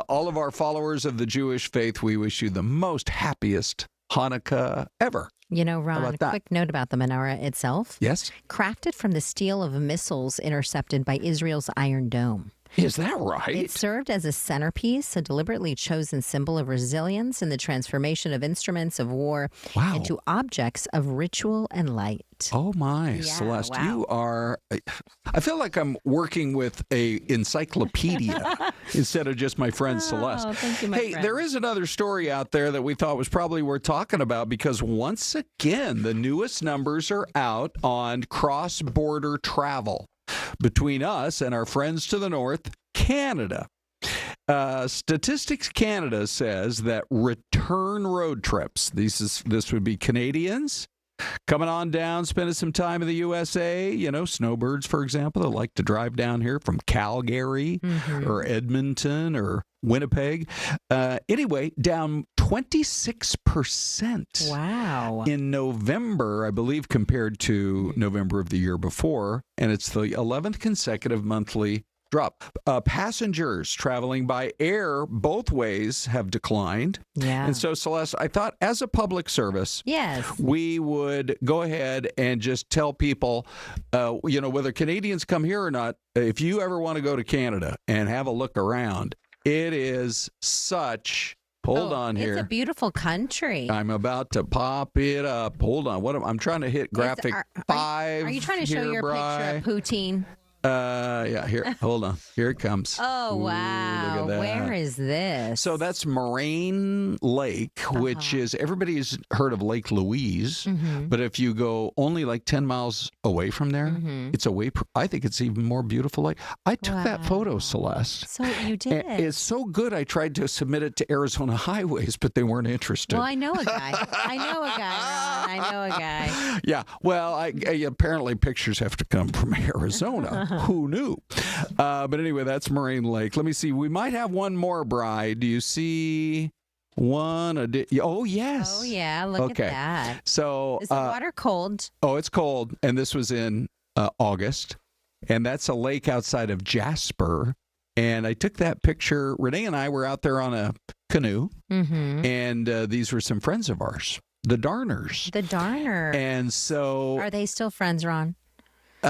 all of our followers of the Jewish faith, we wish you the most happiest Hanukkah ever. You know, Ron, a quick note about the menorah itself. Yes? Crafted from the steel of missiles intercepted by Israel's Iron Dome. Is that right? It served as a centerpiece, a deliberately chosen symbol of resilience in the transformation of instruments of war into objects of ritual and light. Oh, my. Celeste, you are... I feel like I'm working with a encyclopedia instead of just my friend Celeste. Thank you, my friend. There is another story out there that we thought was probably worth talking about because once again, the newest numbers are out on cross-border travel between us and our friends to the north, Canada. Statistics Canada says that return road trips, this would be Canadians coming on down, spending some time in the USA, you know, snowbirds, for example, that like to drive down here from Calgary or Edmonton or Winnipeg. Anyway, down 26%. Wow. In November, I believe, compared to November of the year before. And it's the 11th consecutive monthly drop. Passengers traveling by air both ways have declined. Yeah. And so, Celeste, I thought as a public service, we would go ahead and just tell people, you know, whether Canadians come here or not, if you ever want to go to Canada and have a look around, it is such... Hold on here. It's a beautiful country. I'm about to pop it up. Hold on. I'm trying to hit graphic 5. Are you trying to show your picture of poutine? Yeah, here. Hold on. Here it comes. Oh, wow. Look at that. Where is this? So that's Moraine Lake, which is, everybody's heard of Lake Louise, but if you go only like 10 miles away from there, it's I think it's even more beautiful lake. I took that photo, Celeste. So you did. And it's so good, I tried to submit it to Arizona Highways, but they weren't interested. Well, I know a guy. Ron. I know a guy. Yeah, well, apparently pictures have to come from Arizona. Who knew? But anyway, that's Moraine Lake. Let me see. We might have one more, Bride. Do you see one? Oh, yes. Oh, yeah. Look at that. So, is the water cold? Oh, it's cold. And this was in August. And that's a lake outside of Jasper. And I took that picture. Renee and I were out there on a canoe. And these were some friends of ours, the Darners. The Darners. And so... Are they still friends, Ron?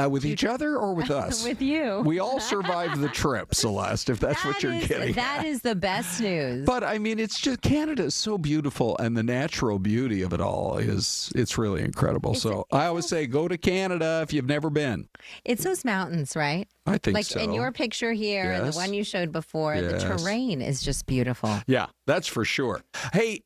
With each other or with us? With you. We all survived the trip, Celeste, if that's what you're getting at. That is the best news. But, I mean, it's just, Canada is so beautiful, and the natural beauty of it all it's really incredible. I always say, go to Canada if you've never been. It's those mountains, right? I think like so. in your picture here and the Yes. one you showed before, the Yes. terrain is just beautiful. Yeah, that's for sure. Hey,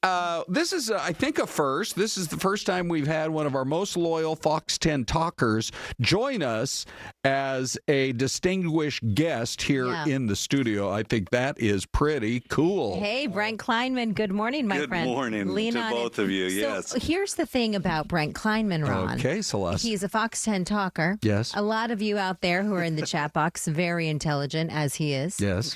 this is, I think, a first. This is the first time we've had one of our most loyal Fox 10 talkers join us as a distinguished guest here in the studio. I think that is pretty cool. Hey, Brent Kleinman. Good morning, my friend. Good morning Lean to on both it. of you. So Yes. here's the thing about Brent Kleinman, Ron. Okay, Celeste. He's a Fox 10 talker. Yes. A lot of you out there who are in the chat box, very intelligent as he is. Yes.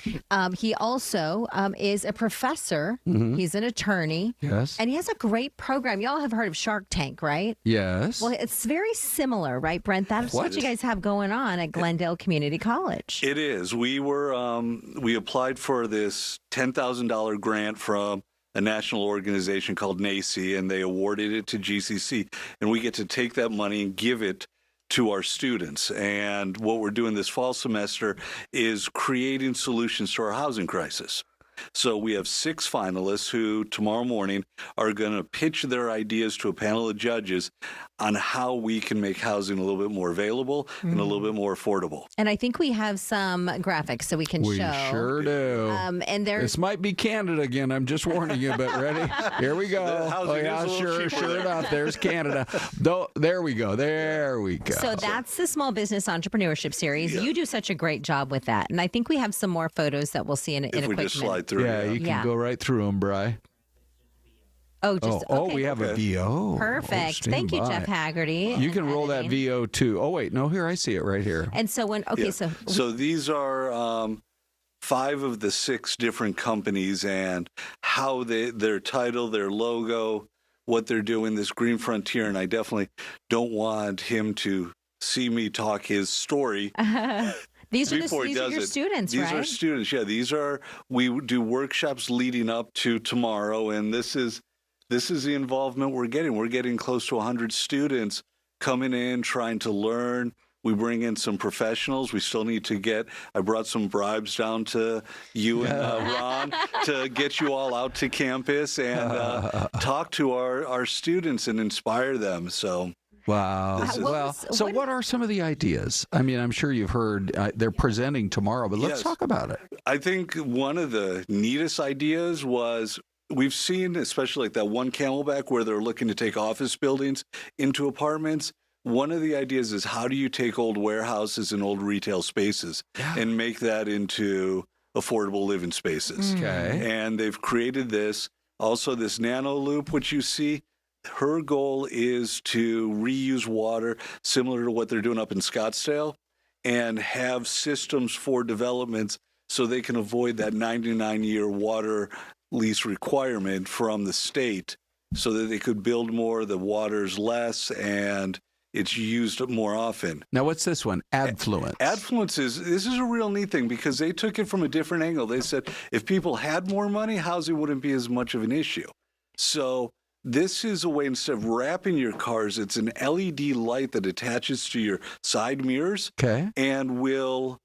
He also is a professor. Mhm. He's an attorney. Yes. And he has a great program. Y'all have heard of Shark Tank, right? Yes. Well, it's very similar, right, Brent? That's what you guys have going on at Glendale Community College. It is. We applied for this $10,000 grant from a national organization called NACI, and they awarded it to GCC. And we get to take that money and give it to our students. And what we're doing this fall semester is creating solutions to our housing crisis. So we have 6 finalists who tomorrow morning are going to pitch their ideas to a panel of judges on how we can make housing a little bit more available and a little bit more affordable. And I think we have some graphics so we can We show. sure do. And there's This might be Canada again. I'm just warning you, but ready? Here we go. The housing is a little cheaper sure there. enough. There's Canada. There we go. There we go. So that's the Small Business Entrepreneurship Series. Yeah. You do such a great job with that. And I think we have some more photos that we'll see in a If we quick just minute. slide through. yeah, you can Yeah. go right through them, Bri. Oh, just okay. We have a VO. Perfect. stand Thank you, by. Jeff Haggerty. You can roll that Editing. VO too. Oh, wait. No, here, I see it right here. And so Yeah. so these are 5 of the 6 different companies and how their title, their logo, what they're doing, this Green Frontier. And I definitely don't want him to see me talk his story these are before he does your it. students, These right? are students. Yeah, we do workshops leading up to tomorrow, and this is the involvement we're getting. We're getting close to 100 students coming in, trying to learn. We bring in some professionals. We still need to I brought some bribes down to you and Ron to get you all out to campus and talk to our students and inspire them. So. Wow. What are some of the ideas? I mean, I'm sure you've heard they're presenting tomorrow, but let's Yes. talk about it. I think one of the neatest ideas was we've seen, especially like that one Camelback where they're looking to take office buildings into apartments. One of the ideas is how do you take old warehouses and old retail spaces and make that into affordable living spaces? Okay. And they've created this nano loop, which you see. Her goal is to reuse water similar to what they're doing up in Scottsdale and have systems for developments so they can avoid that 99-year water lease requirement from the state so that they could build more, the water's less, and it's used more often. Now, what's this one? Adfluence. Adfluence this is a real neat thing because they took it from a different angle. They said if people had more money, housing wouldn't be as much of an issue. So this is a way, instead of wrapping your cars, it's an LED light that attaches to your side mirrors and will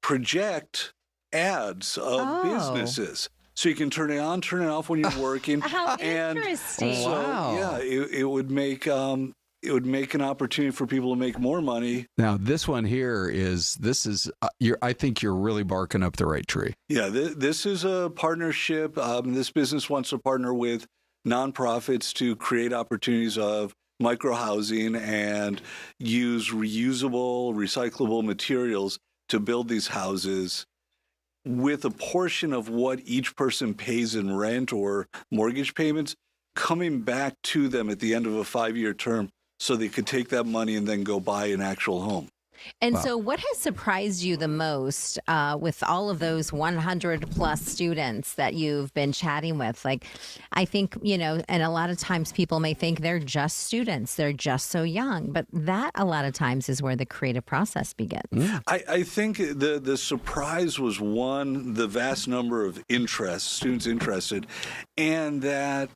project ads of businesses. So you can turn it on, turn it off when you're working. How and interesting. So, yeah, it would make an opportunity for people to make more money. Now, this one here I think you're really barking up the right tree. Yeah, this is a partnership. This business wants to partner with nonprofits to create opportunities of micro-housing and use reusable, recyclable materials to build these houses with a portion of what each person pays in rent or mortgage payments coming back to them at the end of a 5-year term so they could take that money and then go buy an actual home. And so what has surprised you the most with all of those 100 plus students that you've been chatting with? Like, I think, and a lot of times people may think they're just students. They're just so young. But that a lot of times is where the creative process begins. I think the surprise was, one, the vast number of students interested, and that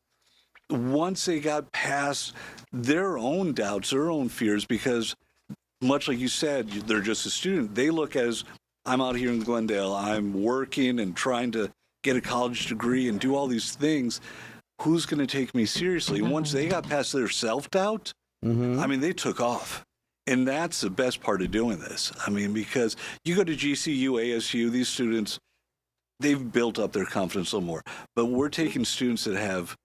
once they got past their own doubts, their own fears, because much like you said, they're just a student. They look as, I'm out here in Glendale, I'm working and trying to get a college degree and do all these things. Who's going to take me seriously? And once they got past their self-doubt, I mean, they took off. And that's the best part of doing this. I mean, because you go to GCU, ASU, these students, they've built up their confidence a little more. But we're taking students that have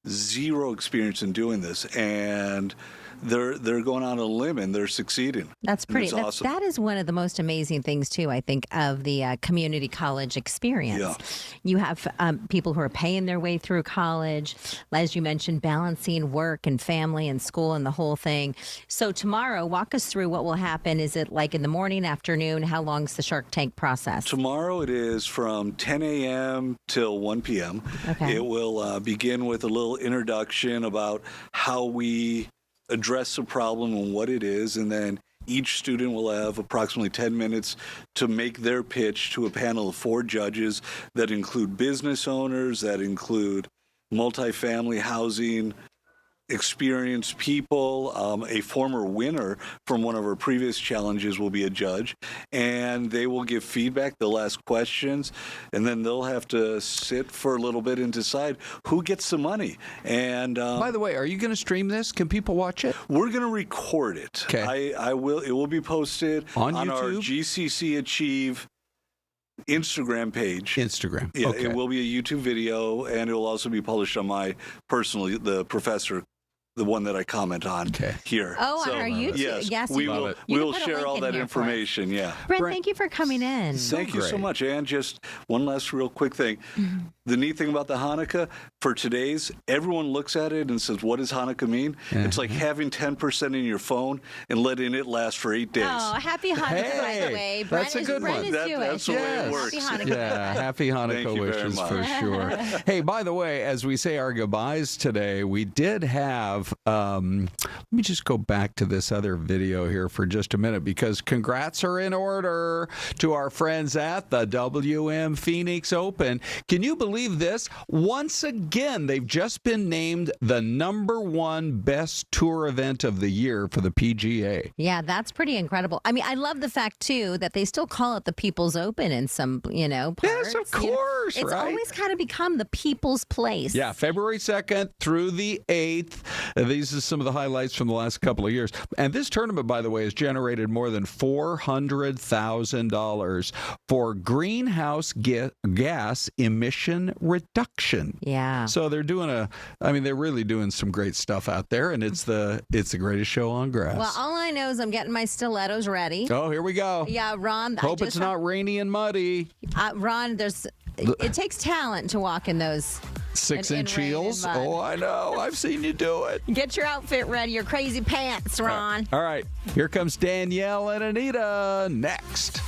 zero experience in doing this, and they're going on a limb and they're succeeding. That's pretty. Awesome. That is one of the most amazing things, too, I think, of the community college experience. Yeah. You have people who are paying their way through college, as you mentioned, balancing work and family and school and the whole thing. So tomorrow, walk us through what will happen. Is it like in the morning, afternoon? How long's the Shark Tank process? Tomorrow it is from 10 a.m. till 1 p.m. Okay. It will begin with a little introduction about how we address the problem and what it is, and then each student will have approximately 10 minutes to make their pitch to a panel of 4 judges that include business owners, that include multifamily housing experienced people. A former winner from one of our previous challenges will be a judge, and they will give feedback. They'll ask questions, and then they'll have to sit for a little bit and decide who gets the money. And by the way, are you going to stream this? Can people watch it? We're going to record it. Okay. I will. It will be posted on our YouTube? GCC Achieve Instagram page. Instagram. Yeah, okay. It will be a YouTube video, and it will also be published on my personally, the professor, the one that I comment on here. Oh, on our YouTube. Yes, we will share all that information. Yeah. Brent, thank you for coming in. Thank you so much. And just one last real quick thing. Mm-hmm. The neat thing about the Hanukkah, for today's, everyone looks at it and says, what does Hanukkah mean? Mm-hmm. It's like having 10% in your phone and letting it last for 8 days. Oh, happy Hanukkah, by the way. That's a good Brent one. Is Jewish. That's the way it works. Happy Hanukkah. Yeah, happy Hanukkah wishes for sure. Hey, by the way, as we say our goodbyes today, we did have, let me just go back to this other video here for just a minute, because congrats are in order to our friends at the WM Phoenix Open. Can you believe this? Once again, they've just been named the #1 best tour event of the year for the PGA. Yeah, that's pretty incredible. I mean, I love the fact, too, that they still call it the People's Open in some, parts. Yes, of course, It's always kind of become the people's place. Yeah, February 2nd through the 8th. These are some of the highlights from the last couple of years. And this tournament, by the way, has generated more than $400,000 for greenhouse gas emission reduction. Yeah. So they're they're really doing some great stuff out there, and it's the greatest show on grass. Well, all I know is I'm getting my stilettos ready. Oh, here we go. Yeah, Ron. Hope it's not rainy and muddy. Ron, it takes talent to walk in those 6-inch heels. Oh, I know. I've seen you do it. Get your outfit ready, your crazy pants, Ron. All right. Here comes Danielle and Anita next.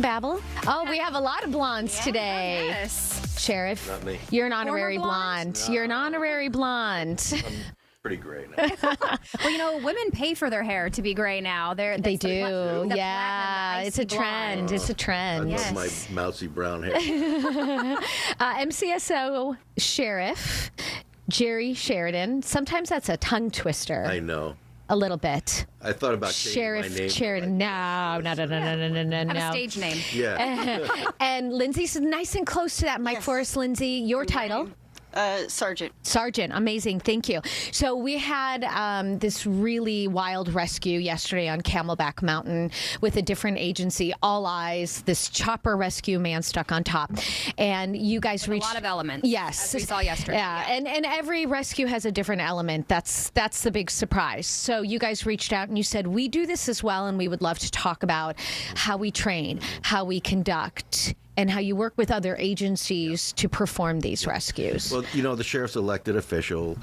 Babble? Oh, we have a lot of blondes today. Yes. Sheriff, Not me. you're an honorary Former blonde? blonde. You're an honorary blonde. I'm pretty gray now. Well, women pay for their hair to be gray now. They do. The Yeah, platinum, the it's a icy trend. blonde. It's a I trend. Yes. love my mousy brown hair. MCSO Sheriff Jerry Sheridan. Sometimes that's a tongue twister. I know. A little bit. I thought about changing Sheriff my name. Sheridan. No. Have a stage name. Yeah. And Lindsay's nice and close to that mic for us, Lindsay. Your title? Sergeant. Sergeant, amazing. Thank you. So we had this really wild rescue yesterday on Camelback Mountain with a different agency, All Eyes, this chopper rescue man stuck on top. And you guys With reached... a lot of elements. Yes. As we saw yesterday. Yeah. And every rescue has a different element. That's the big surprise. So you guys reached out and you said, we do this as well, and we would love to talk about how we train, how we conduct, and how you work with other agencies to perform these rescues. Well, the sheriff's elected official,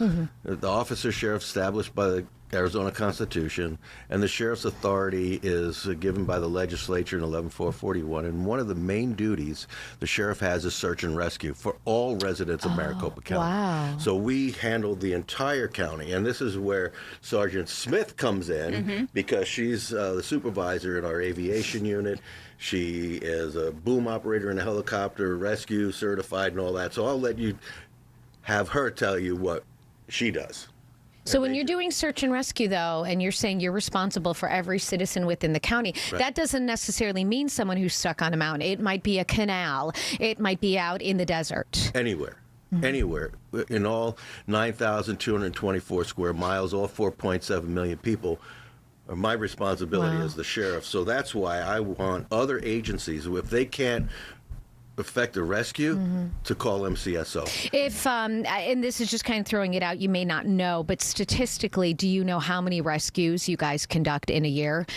the office of sheriff established by the Arizona Constitution, and the sheriff's authority is given by the legislature in 11441. And one of the main duties the sheriff has is search and rescue for all residents of Maricopa County. Wow. So we handle the entire county, and this is where Sergeant Smith comes in because she's the supervisor in our aviation unit. She is a boom operator in a helicopter, rescue certified and all that. So I'll let you have her tell you what she does. So when you're doing search and rescue, though, and you're saying you're responsible for every citizen within the county, that doesn't necessarily mean someone who's stuck on a mountain. It might be a canal. It might be out in the desert. Anywhere. Anywhere. In all 9,224 square miles, all 4.7 million people, are my responsibility as the sheriff. So that's why I want other agencies, if they can't effect a rescue, to call MCSO. If, and this is just kind of throwing it out, you may not know, but statistically, do you know how many rescues you guys conduct in a year?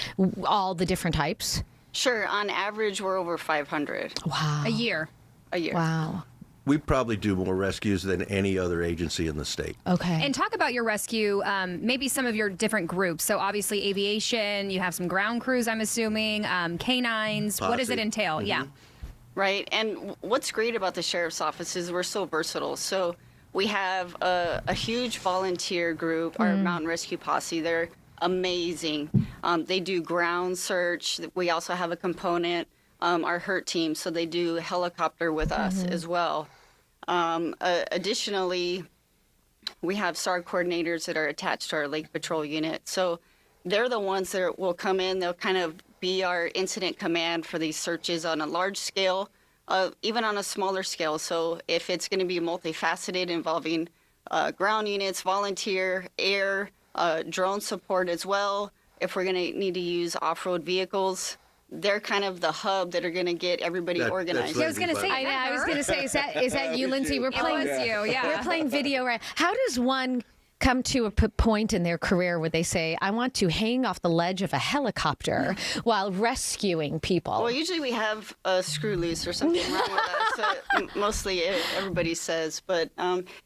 All the different types? Sure. On average, we're over 500 Wow. A year. Wow. We probably do more rescues than any other agency in the state. Okay. And talk about your rescue, maybe some of your different groups. So obviously aviation, you have some ground crews, I'm assuming, canines. What does it entail? Yeah. Right. And what's great about the sheriff's office is we're so versatile. So we have a huge volunteer group, our mountain rescue posse. They're amazing. They do ground search. We also have a component, our hurt team. So they do helicopter with us as well. Additionally, we have SAR coordinators that are attached to our Lake Patrol unit. So they're the ones that will come in. They'll kind of be our incident command for these searches on a large scale, even on a smaller scale. So if it's going to be multifaceted involving ground units, volunteer, air, drone support as well, if we're going to need to use off-road vehicles, they're kind of the hub that are going to get everybody organized. I was going to say, I was going to say, is that you, Lindsay? We're playing. It was you, yeah. We're playing video. Right? How does one come to a point in their career where they say, "I want to hang off the ledge of a helicopter while rescuing people"? Well, usually we have a screw loose or something wrong with us. Mostly everybody says, but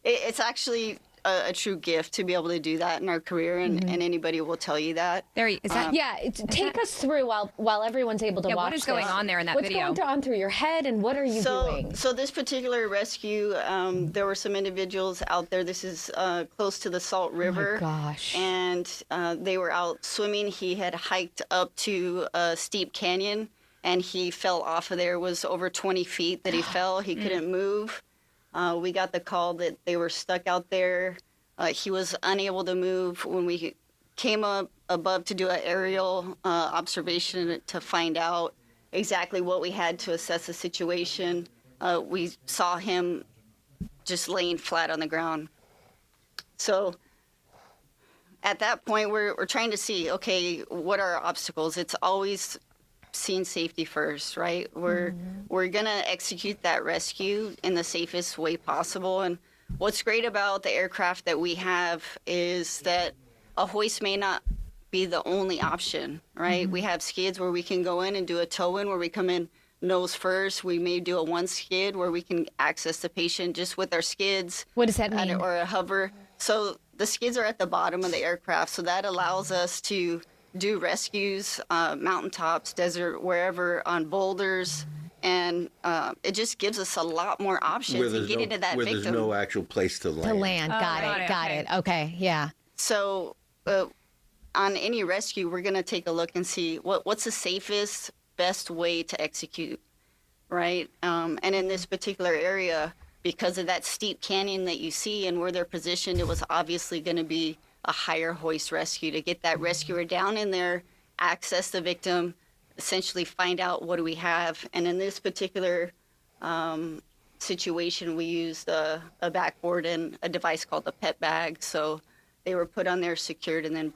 it's actually a true gift to be able to do that in our career, and anybody will tell you that. Take us through while everyone's able to watch. What is going on there in that video? What's going on through your head, and what are you doing? So this particular rescue, there were some individuals out there. This is close to the Salt River. Oh my gosh. And they were out swimming. He had hiked up to a steep canyon, and he fell off of there. It was over 20 feet that he fell. He couldn't move. We got the call that they were stuck out there. He was unable to move. When we came up above to do an aerial observation to find out exactly what we had to assess the situation, we saw him just laying flat on the ground. So at that point, we're trying to see, okay, what are our obstacles? It's always scene safety first, right? We're going to execute that rescue in the safest way possible. And what's great about the aircraft that we have is that a hoist may not be the only option, right? We have skids where we can go in and do a tow-in where we come in nose first. We may do a one skid where we can access the patient just with our skids. What does that mean? Or a hover. So the skids are at the bottom of the aircraft, so that allows us to do rescues, mountaintops, desert, wherever, on boulders. And it just gives us a lot more options in getting to that where victim. there's no actual place to land. To land. Got it. Okay. Yeah. So on any rescue, we're going to take a look and see what's the safest, best way to execute, right? And in this particular area, because of that steep canyon that you see and where they're positioned, it was obviously going to be a higher hoist rescue to get that rescuer down in there, access the victim, essentially find out what do we have. And in this particular situation, we used a backboard and a device called the pet bag. So they were put on there, secured, and then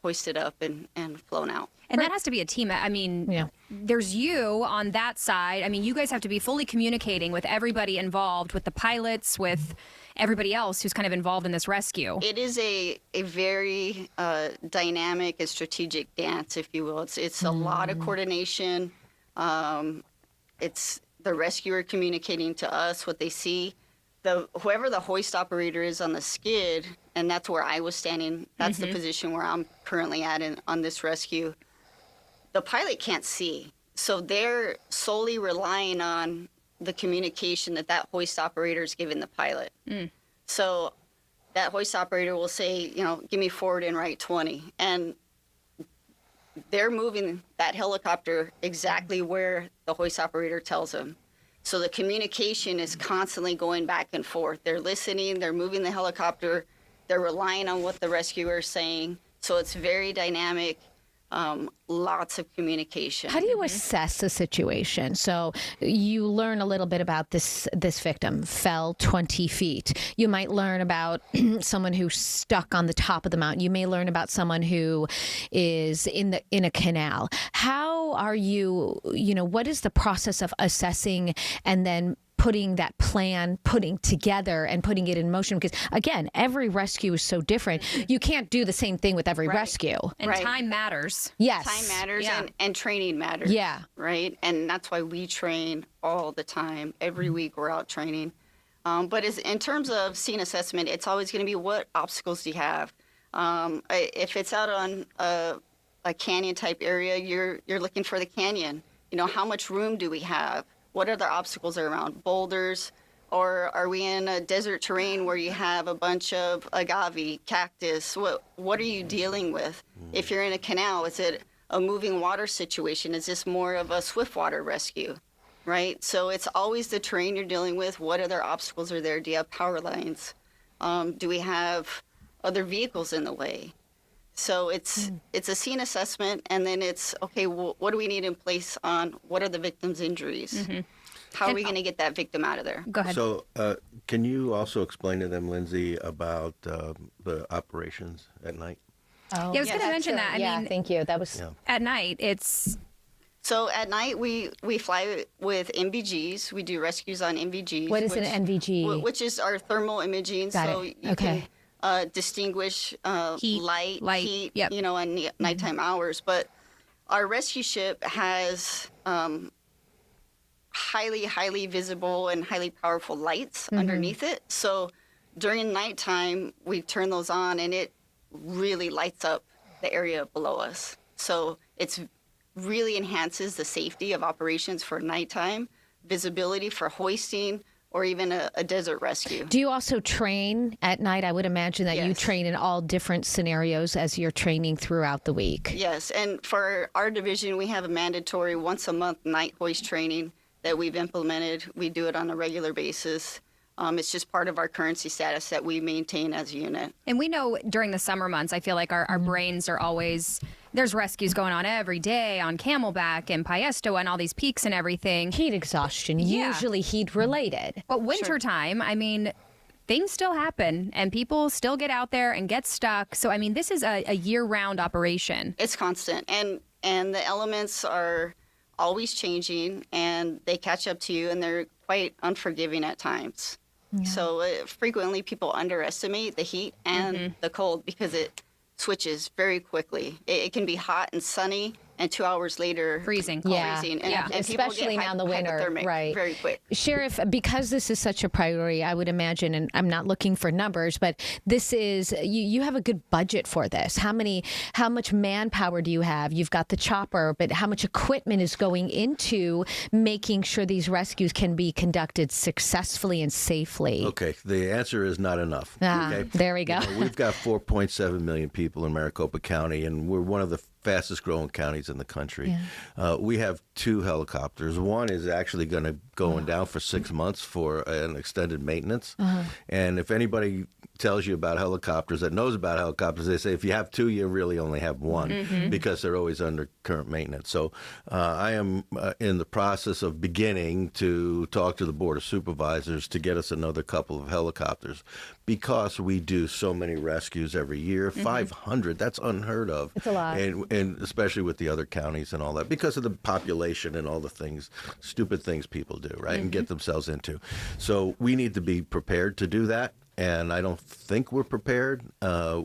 hoisted up and flown out. And that has to be a team. I mean, there's you on that side. I mean, you guys have to be fully communicating with everybody involved, with the pilots, with everybody else who's kind of involved in this rescue. It is a very dynamic and strategic dance, if you will. It's a lot of coordination. It's the rescuer communicating to us what they see. Whoever the hoist operator is on the skid, and that's where I was standing, that's the position where I'm currently at on this rescue. The pilot can't see. So they're solely relying on the communication that hoist operator is giving the pilot. So that hoist operator will say, give me forward and right 20. And they're moving that helicopter exactly where the hoist operator tells them. So the communication is constantly going back and forth. They're listening, they're moving the helicopter, they're relying on what the rescuer is saying. So it's very dynamic. Lots of communication. How do you assess the situation? So you learn a little bit about this victim, fell 20 feet. You might learn about someone who's stuck on the top of the mountain. You may learn about someone who is in a canal. How are you, what is the process of assessing and then putting that plan, putting together and putting it in motion? Because again, every rescue is so different. You can't do the same thing with every rescue. And time matters. Yes. Time matters and training matters. Yeah. Right? And that's why we train all the time. Every week we're out training. But in terms of scene assessment, it's always going to be what obstacles do you have? If it's out on a canyon type area, you're looking for the canyon. How much room do we have? What other obstacles are around? Boulders? Or are we in a desert terrain where you have a bunch of agave, cactus? What are you dealing with? If you're in a canal, is it a moving water situation? Is this more of a swift water rescue? Right? So it's always the terrain you're dealing with. What other obstacles are there? Do you have power lines? Do we have other vehicles in the way? So it's a scene assessment, and then it's, okay, what do we need in place on what are the victim's injuries? How are we going to get that victim out of there? Go ahead. So can you also explain to them, Lindsay, about the operations at night? I was going to mention that. I mean, thank you. That was at night. It's so at night we fly with NVGs. We do rescues on NVGs. What is an NVG? Which is our thermal imaging. Got it. You can distinguish light, heat, in nighttime hours. But our rescue ship has highly visible and highly powerful lights underneath it. So during nighttime, we turn those on, and it really lights up the area below us. So it's really enhances the safety of operations for nighttime, visibility for hoisting, or even a desert rescue. Do you also train at night? I would imagine that you train in all different scenarios as you're training throughout the week. Yes, and for our division, we have a mandatory once a month night hoist training that we've implemented. We do it on a regular basis. It's just part of our currency status that we maintain as a unit. And we know during the summer months, I feel like our brains are always, there's rescues going on every day on Camelback and Paesto and all these peaks and everything. Heat exhaustion, usually heat related. But wintertime, I mean, things still happen and people still get out there and get stuck. So, I mean, this is a year-round operation. It's constant. And the elements are always changing, and they catch up to you, and they're quite unforgiving at times. So frequently people underestimate the heat and the cold because it switches very quickly. It can be hot and sunny, and 2 hours later, freezing. freezing. And, and especially now in the winter, right? Very quick. Sheriff, because this is such a priority, I would imagine, and I'm not looking for numbers, but this is you have a good budget for this. How much manpower do you have? You've got the chopper, but how much equipment is going into making sure these rescues can be conducted successfully and safely? Okay, the answer is not enough. Okay? There we go. We've got 4.7 million people in Maricopa County, and we're one of the fastest growing counties in the country. We have 2 helicopters. One is actually going down for 6 months for an extended maintenance. And if anybody tells you about helicopters, that knows about helicopters, they say if you have 2, you really only have 1 because they're always under current maintenance. So I am in the process of beginning to talk to the Board of Supervisors to get us another couple of helicopters because we do so many rescues every year. 500, that's unheard of. It's a lot. And especially with the other counties and all that, because of the population and all the things, stupid things people do, right, and get themselves into. So we need to be prepared to do that, and I don't think we're prepared.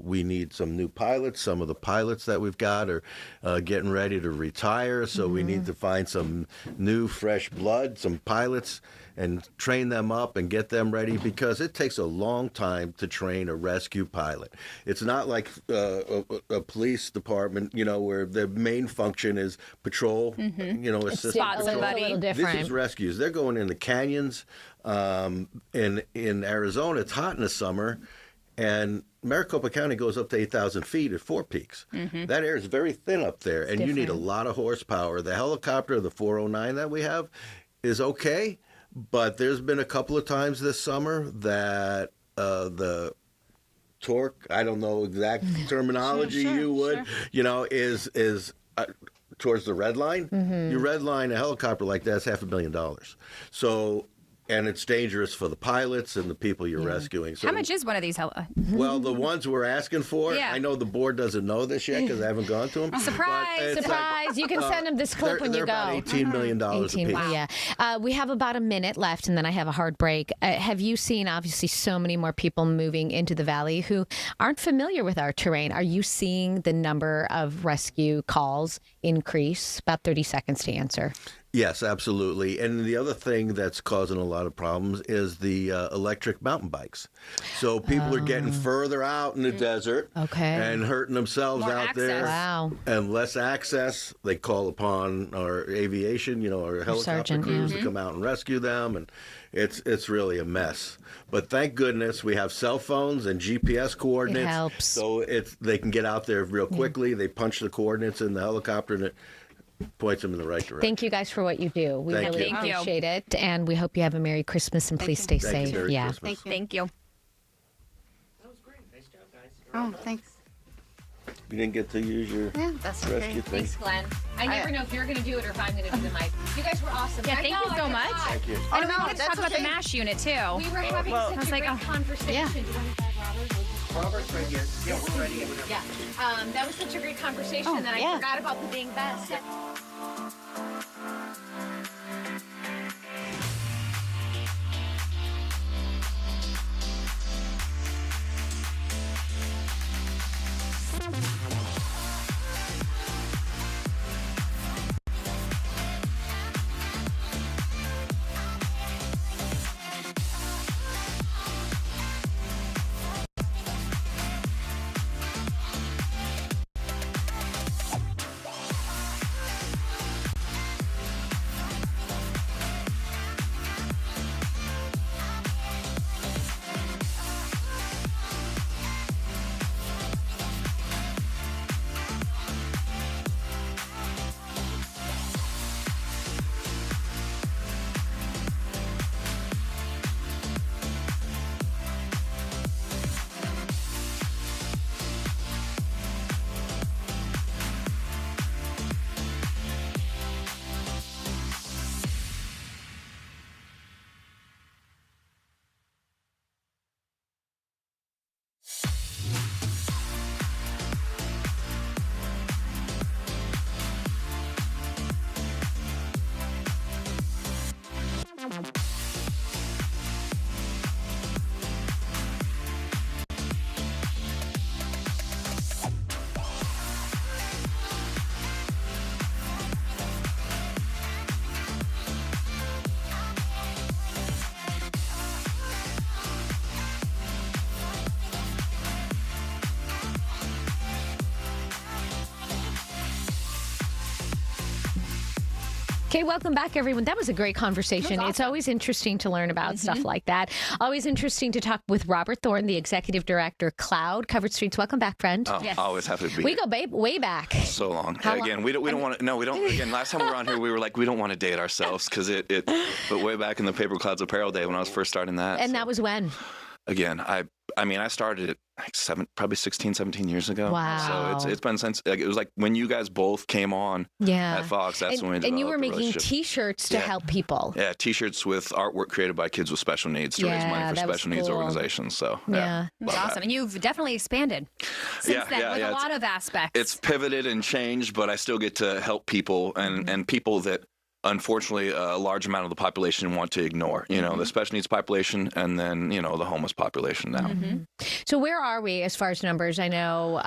We need some new pilots. Some of the pilots that we've got are getting ready to retire, so we need to find some new, fresh blood, some pilots, and train them up and get them ready because it takes a long time to train a rescue pilot. It's not like a police department, where the main function is patrol, assist patrol. A little different. This is rescues. They're going in the canyons. In Arizona, it's hot in the summer, and Maricopa County goes up to 8,000 feet at 4 peaks. That air is very thin up there, and you need a lot of horsepower. The helicopter, the 409 that we have, is okay. But there's been a couple of times this summer that the torque, I don't know exact terminology is towards the red line. You red line a helicopter like that's $500,000. So, and it's dangerous for the pilots and the people you're rescuing. So, how much is one of these? Well, the ones we're asking for, Yeah. I know the board doesn't know this yet because I haven't gone to them. Surprise! Surprise! You can send them this clip when you they're go. about $18 million a piece. Yeah. We have about a minute left, and then I have a hard break. Have you seen, obviously, so many more people moving into the valley who aren't familiar with our terrain? Are you seeing the number of rescue calls increase? About 30 seconds to answer. Yes, absolutely. And the other thing that's causing a lot of problems is the electric mountain bikes. So people are getting further out in the desert and hurting themselves out there. Wow. And less access. They call upon our aviation, our helicopter crews to come out and rescue them. And it's really a mess. But thank goodness we have cell phones and GPS coordinates. It helps. So they can get out there real quickly. They punch the coordinates in the helicopter and it points them in the right direction. Thank you guys for what you do. We really appreciate it, and we hope you have a Merry Christmas and please stay safe. Merry Christmas. Thank you. That was great. Nice job, guys. Oh, thanks. You didn't get to use your That's rescue okay. thing. Thanks, Glenn. I never know if you're going to do it or if I'm going to do the mic. You guys were awesome. Yeah, thank you so much. Thank you. And we wanted to talk about the MASH unit too. We were having such a great conversation. Yeah. Do you want to grab Robert? Robert's right here. Yeah, we're ready. Yeah. That was such a great conversation that I forgot about the ding vest. Okay, welcome back, everyone. That was a great conversation. Awesome. It's always interesting to learn about stuff like that. Always interesting to talk with Robert Thornton, the executive director, Cloud Covered Streets. Welcome back, friend. Oh, yes. Always happy to be We here. go way back. So long. How Again, long? we don't want to. No, we don't. Again, last time we were on here, we were like, we don't want to date ourselves because it. But way back in the Paper Clouds Apparel day when I was first starting that. And that was when? Again, I mean, I started it like probably 16, 17 years ago. Wow. So it's been since, like, it was like when you guys both came on at Fox, that's when we developed And you were the making relationship. T-shirts to help people. Yeah, T-shirts with artwork created by kids with special needs to raise money for special needs organizations. So That's awesome. And you've definitely expanded since then with a lot of aspects. It's pivoted and changed, but I still get to help people and people that unfortunately a large amount of the population want to ignore, the special needs population and then, the homeless population now. So where are we as far as numbers? I know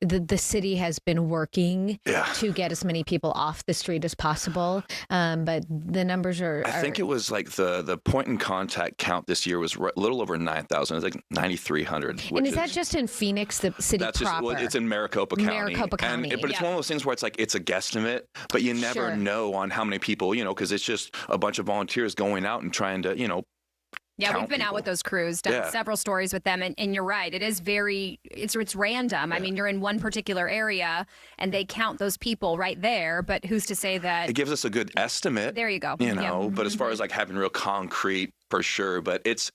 the city has been working to get as many people off the street as possible, but the numbers are... I think it was like the point in contact count this year was a little over 9,000. It's like 9,300. And is that just in Phoenix, the city proper? Well, it's in Maricopa County. Maricopa County. But it's one of those things where it's like it's a guesstimate, but you never know on how many people, because it's just a bunch of volunteers going out and trying to, Yeah, we've been out with those crews, done several stories with them, and you're right. It is it's random. Yeah. I mean, you're in one particular area, and they count those people right there, but who's to say that... It gives us a good estimate. There you go. But as far as like having real concrete, for sure. But it's,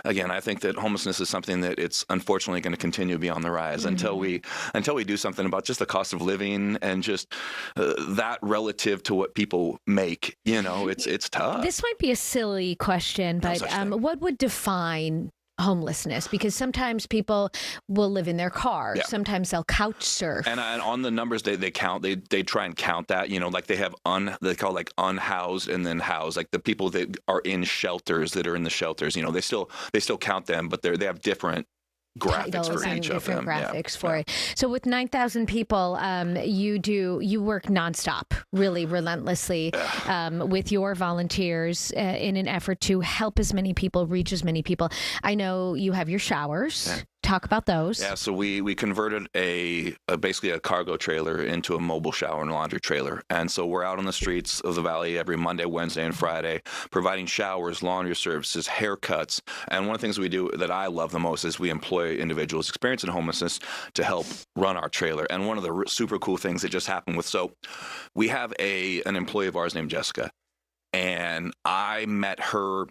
again, I think that homelessness is something that it's unfortunately going to continue to be on the rise until we do something about just the cost of living and just that relative to what people make. It's tough. This might be a silly question, but what would define homelessness? Because sometimes people will live in their car. Sometimes they'll couch surf. And on the numbers they count, they try and count that, like they have they call like unhoused and then housed, like the people that are in shelters that are in the shelters, they still count them, but they have different graphics for each of them. Graphics for it. So with 9,000 people, you work nonstop, really relentlessly with your volunteers in an effort to help as many people, reach as many people. I know you have your showers. Talk about those. Yeah, so we converted basically a cargo trailer into a mobile shower and laundry trailer. And so we're out on the streets of the valley every Monday, Wednesday, and Friday, providing showers, laundry services, haircuts. And one of the things we do that I love the most is we employ individuals experiencing homelessness to help run our trailer. And one of the super cool things that just happened we have an employee of ours named Jessica, and I met her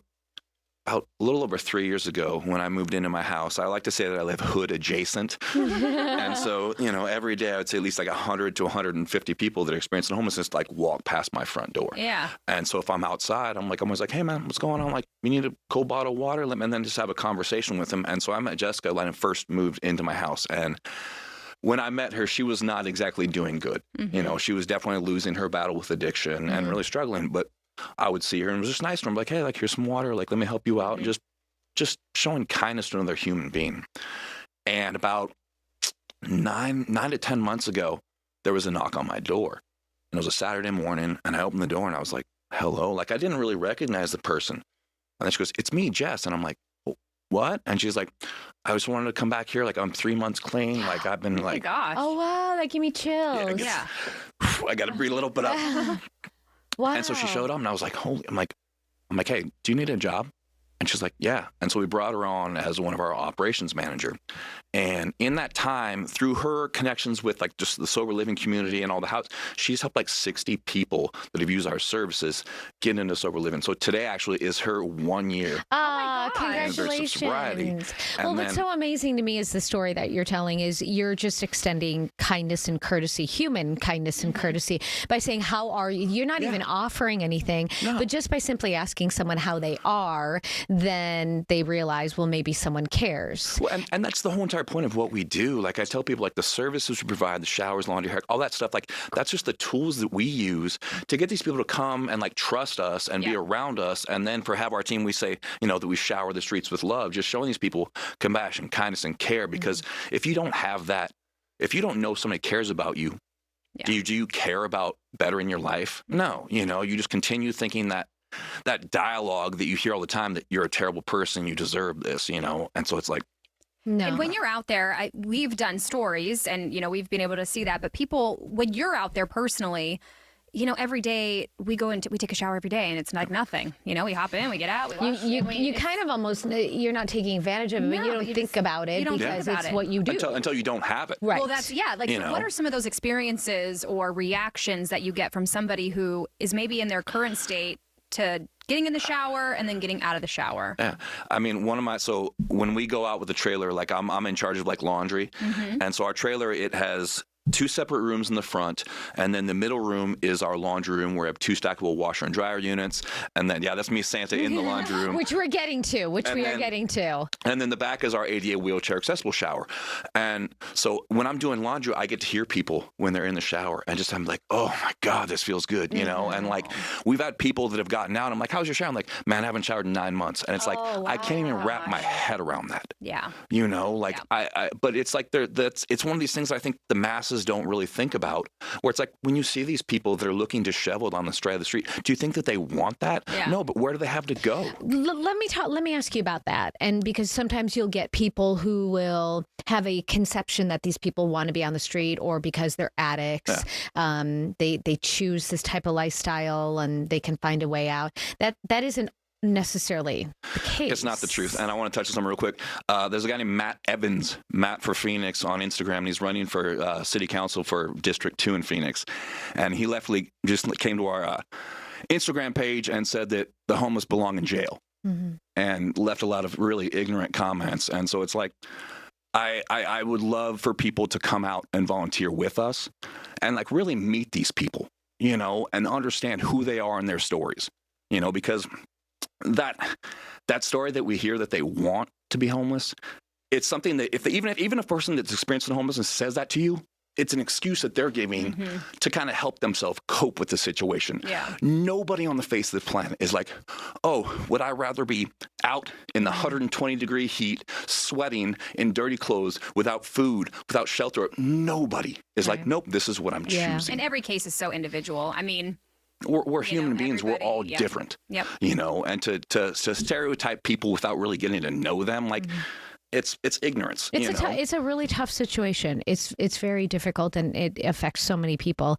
about a little over 3 years ago when I moved into my house. I like to say that I live hood adjacent. And so, every day I would say at least like 100 to 150 people that are experiencing homelessness like walk past my front door. Yeah. And so if I'm outside, I'm always like, hey man, what's going on? Like, we need a cold bottle of water, and then just have a conversation with them. And so I met Jessica when I first moved into my house. And when I met her, she was not exactly doing good. She was definitely losing her battle with addiction and really struggling. But I would see her and it was just nice to her. I'm like, hey, like, here's some water. Like, let me help you out. And just showing kindness to another human being. And about 9 to 10 months ago, there was a knock on my door. And it was a Saturday morning. And I opened the door and I was like, hello. Like, I didn't really recognize the person. And then she goes, it's me, Jess. And I'm like, what? And she's like, I just wanted to come back here. Like, I'm 3 months clean. Like, I've been like, oh my gosh. Oh, wow. That gave me chills. Yeah. I got to breathe a little bit up. Wow. And so she showed up and I was like, I'm like, hey, do you need a job? And she's like, yeah. And so we brought her on as one of our operations manager. And in that time, through her connections with like just the sober living community and all the house, she's helped like 60 people that have used our services get into sober living. So today actually is her 1 year. Congratulations. Sobriety. Well, what's so amazing to me is the story that you're telling is you're just extending kindness and courtesy, human kindness and courtesy by saying, how are you? You're not even offering anything, but just by simply asking someone how they are, then they realize, well, maybe someone cares. Well, and that's the whole entire point of what we do. Like, I tell people, like, the services we provide, the showers, laundry, hair, all that stuff, like, that's just the tools that we use to get these people to come and like trust us and be around us. And then have our team, we say, that we shower the streets with love, just showing these people compassion, kindness, and care. Because if you don't have that, if you don't know somebody cares about you, do you care about bettering your life? No, you just continue thinking that dialogue that you hear all the time, that you're a terrible person, you deserve this, and so it's like, no. And when you're out there, we've done stories and, we've been able to see that. But people, when you're out there personally, every day we take a shower every day, and it's like nothing. We hop in, we get out, we wash. You kind of almost, you're not taking advantage of it, but you don't think about it because it's what you do. Until you don't have it. Right. Well, that's, what are some of those experiences or reactions that you get from somebody who is maybe in their current state to getting in the shower and then getting out of the shower? Yeah. I mean, so when we go out with the trailer, like I'm in charge of like laundry. And so our trailer, it has 2 separate rooms in the front, and then the middle room is our laundry room where we have 2 stackable washer and dryer units. And then, that's me, Santa, in the laundry room. Which we're getting to, are getting to. And then the back is our ADA wheelchair accessible shower. And so when I'm doing laundry, I get to hear people when they're in the shower, and I'm like, oh my God, this feels good, And like, we've had people that have gotten out. I'm like, how's your shower? I'm like, man, I haven't showered in 9 months. And it's I can't even wrap my head around that. Yeah. But it's like it's one of these things I think the masses don't really think about, where it's like when you see these people that are looking disheveled on the side of the street, do you think that they want that? Yeah. No, but where do they have to go? Let me ask you about that. And because sometimes you'll get people who will have a conception that these people want to be on the street, or because they're addicts, they choose this type of lifestyle and they can find a way out. That isn't necessarily the case. It's not the truth. And I want to touch on something real quick. There's a guy named Matt Evans, Matt for Phoenix on Instagram, and he's running for city council for District 2 in Phoenix. And he just came to our Instagram page and said that the homeless belong in jail, and left a lot of really ignorant comments. And so it's like, I would love for people to come out and volunteer with us and like really meet these people, and understand who they are and their stories, because that story that we hear that they want to be homeless, it's something that even a person that's experiencing homelessness says that to you, it's an excuse that they're giving to kind of help themselves cope with the situation. Yeah. Nobody on the face of the planet is like, oh, would I rather be out in the 120-degree heat, sweating in dirty clothes, without food, without shelter? Nobody is like, nope, this is what I'm choosing. And every case is so individual. I mean, we're human beings. We're all different. Yep. And to stereotype people without really getting to know them, like it's ignorance. It's a really tough situation. It's very difficult, and it affects so many people.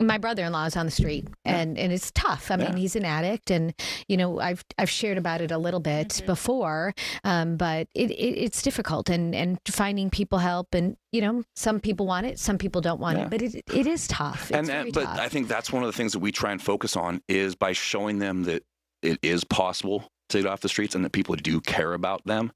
My brother-in-law is on the street, and it's tough. I mean, he's an addict, and I've shared about it a little bit before, but it's difficult, and finding people help, and some people want it, some people don't want it, but it is tough. It's very but tough. I think that's one of the things that we try and focus on, is by showing them that it is possible to get off the streets and that people do care about them.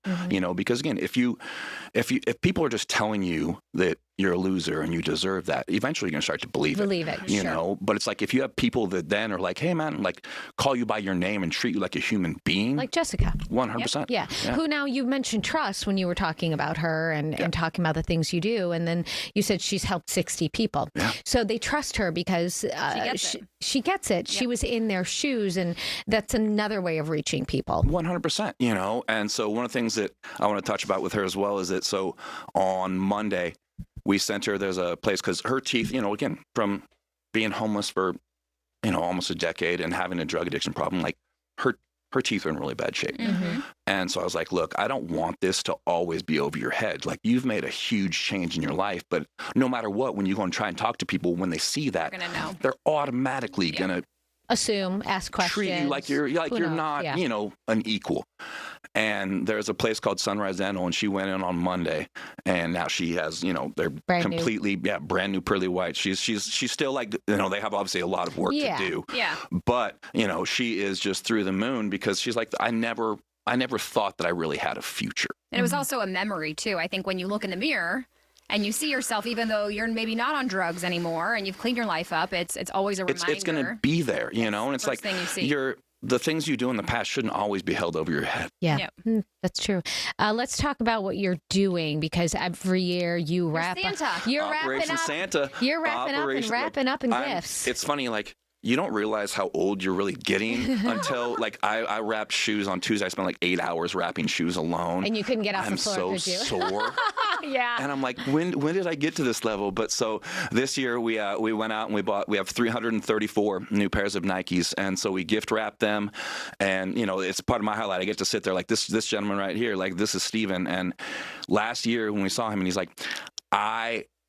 Because again, if people are just telling you that you're a loser and you deserve that, eventually you're going to start to believe it. You know, but it's like if you have people that then are like, hey man, like call you by your name and treat you like a human being. Like Jessica. 100%. Yeah. Who now, you mentioned trust when you were talking about her and talking about the things you do. And then you said she's helped 60 people. Yeah. So they trust her because she gets it. She was in their shoes, and that's another way of reaching people. 100%, you know. And so one of the things that I want to touch about with her as well is that, so on Monday, we sent her, there's a place, because her teeth, you know, again, from being homeless for, you know, almost a decade and having a drug addiction problem, like her teeth are in really bad shape. Mm-hmm. And so I was like, look, I don't want this to always be over your head. Like, you've made a huge change in your life, but no matter what, when you go and try and talk to people, when they see that, they're automatically going to assume, ask questions, treat you like you're not, you know, an equal. And there's a place called Sunrise Dental, and she went in on Monday, and now she has, you know, they're brand new pearly white. She's still like, you know, they have obviously a lot of work to do. Yeah. But, you know, she is just through the moon, because she's like, I never thought that I really had a future. And it was also a memory too. I think when you look in the mirror and you see yourself, even though you're maybe not on drugs anymore and you've cleaned your life up, it's always a reminder. It's going to be there, you know, and it's like the things you do in the past shouldn't always be held over your head. Yeah, that's true. Let's talk about what you're doing, because every year you wrap up. You're Operation wrapping up. Santa. You're wrapping up in gifts. It's funny, like, you don't realize how old you're really getting until, like, I wrapped shoes on Tuesday. I spent like 8 hours wrapping shoes alone. And you couldn't get off the floor, I'm so sore. Yeah. And I'm like, when did I get to this level? But so this year we went out and we have 334 new pairs of Nikes. And so we gift wrapped them. And, you know, it's part of my highlight. I get to sit there like this gentleman right here, like, this is Steven. And last year when we saw him, and he's like,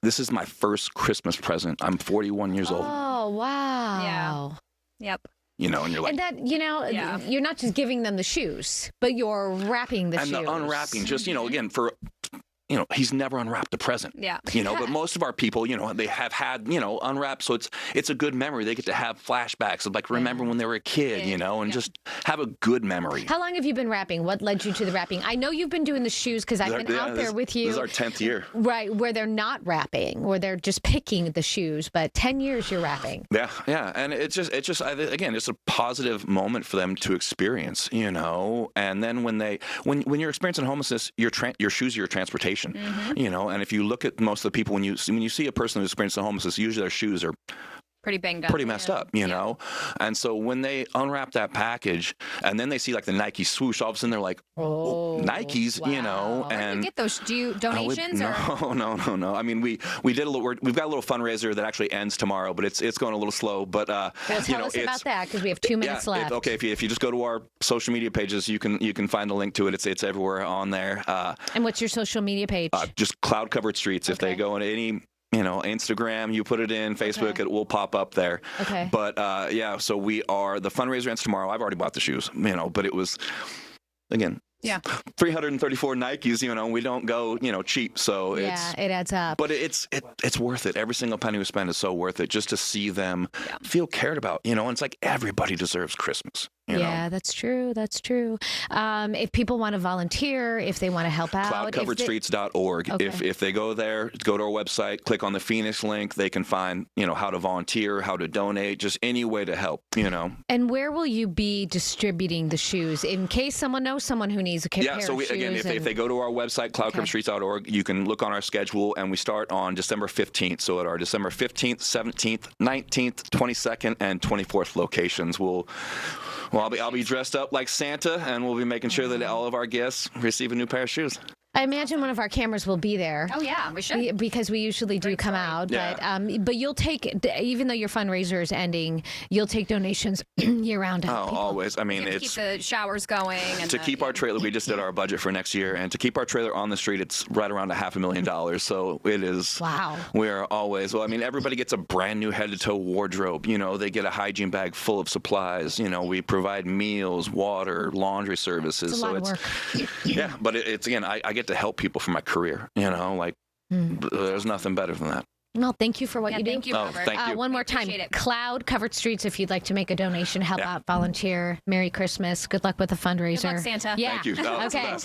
this is my first Christmas present. I'm 41 years old. Oh, Oh, wow. Yeah. Yep. You know, and you're like, and that, you know, you're not just giving them the shoes, but you're wrapping the shoes. And the unwrapping, just, you know, again, for, you know, he's never unwrapped the present. Yeah. You know, but most of our people, you know, they have had, you know, unwrapped. So it's a good memory. They get to have flashbacks of like, remember when they were a kid, you know, and just have a good memory. How long have you been wrapping? What led you to the wrapping? I know you've been doing the shoes because I've been out there with you. This is our 10th year. Right, where they're not wrapping, where they're just picking the shoes, but 10 years you're wrapping. Yeah, yeah. And it's just again, it's a positive moment for them to experience, you know. And then when you're experiencing homelessness, your shoes are your transportation, you know. And if you look at most of the people, when you see a person who's experiencing homelessness, usually their shoes are pretty banged up, pretty messed up, you know. And so when they unwrap that package and then they see like the Nike swoosh, all of a sudden they're like, oh, Nikes, you know. And where do you get those? Do you donations? No. I mean, we did a little. We've got a little fundraiser that actually ends tomorrow, but it's going a little slow. But well, tell us about that because we have 2 minutes left. Okay, if you just go to our social media pages, you can find a link to it. It's everywhere on there. And what's your social media page? Just Cloud Covered Streets. If they go into any, you know, Instagram, you put it in, Facebook, it will pop up there. Okay. But the fundraiser ends tomorrow. I've already bought the shoes, you know, but it was, again, 334 Nikes, you know, we don't go, you know, cheap. So it adds up. But it's worth it. Every single penny we spend is so worth it just to see them feel cared about, you know, and it's like everybody deserves Christmas. You know? That's true. That's true. If people want to volunteer, if they want to help out. Cloudcoveredstreets.org. Okay. If they go there, go to our website, click on the Phoenix link, they can find, you know, how to volunteer, how to donate, just any way to help, you know. And where will you be distributing the shoes in case someone knows someone who needs a pair of shoes? Again, if they go to our website, cloudcoveredstreets.org, you can look on our schedule, and we start on December 15th. So at our December 15th, 17th, 19th, 22nd, and 24th locations, I'll be dressed up like Santa, and we'll be making sure that all of our guests receive a new pair of shoes. I imagine one of our cameras will be there. Oh yeah, we should. Because we usually do come out. Yeah. But you'll take, even though your fundraiser is ending, you'll take donations year round. Always. I mean, to keep the showers going. And to keep our trailer, we just did our budget for next year, and to keep our trailer on the street, it's right around $500,000. So it is. Wow. We are always. Well, I mean, everybody gets a brand new head-to-toe wardrobe. You know, they get a hygiene bag full of supplies. You know, we provide meals, water, laundry services. It's a lot of work. Yeah, but it's again, I get to help people for my career, you know, like there's nothing better than that. Well, thank you for what you do. Thank you, Robert. Thank you. One more time, Cloud Covered Streets, if you'd like to make a donation, help out, volunteer. Merry Christmas. Good luck with the fundraiser. Good luck, Santa. Yeah. Thank you. Okay.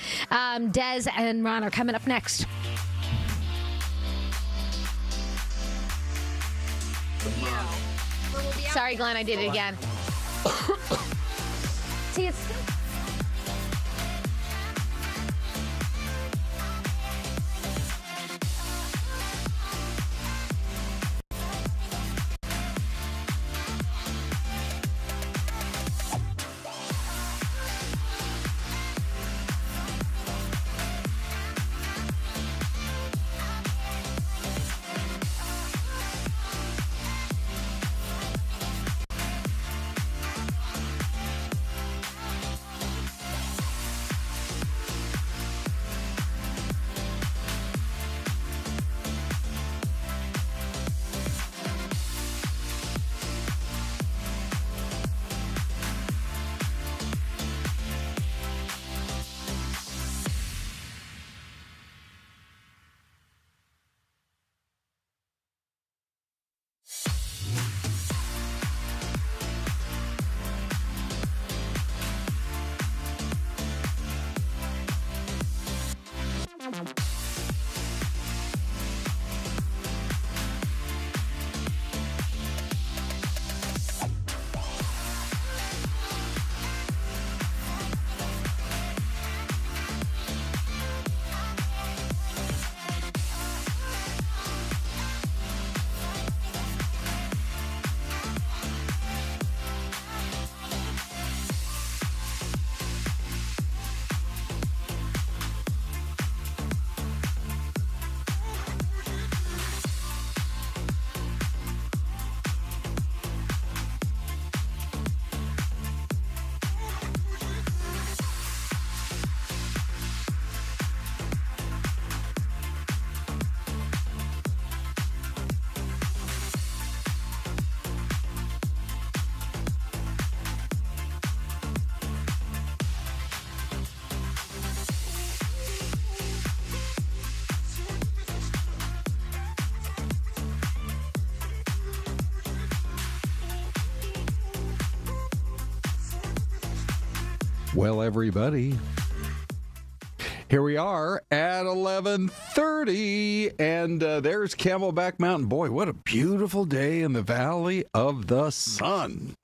Des and Ron are coming up next. Sorry, Glenn, I did it again. See, it's... Well, everybody, here we are at 11:30, and there's Camelback Mountain. Boy, what a beautiful day in the Valley of the Sun.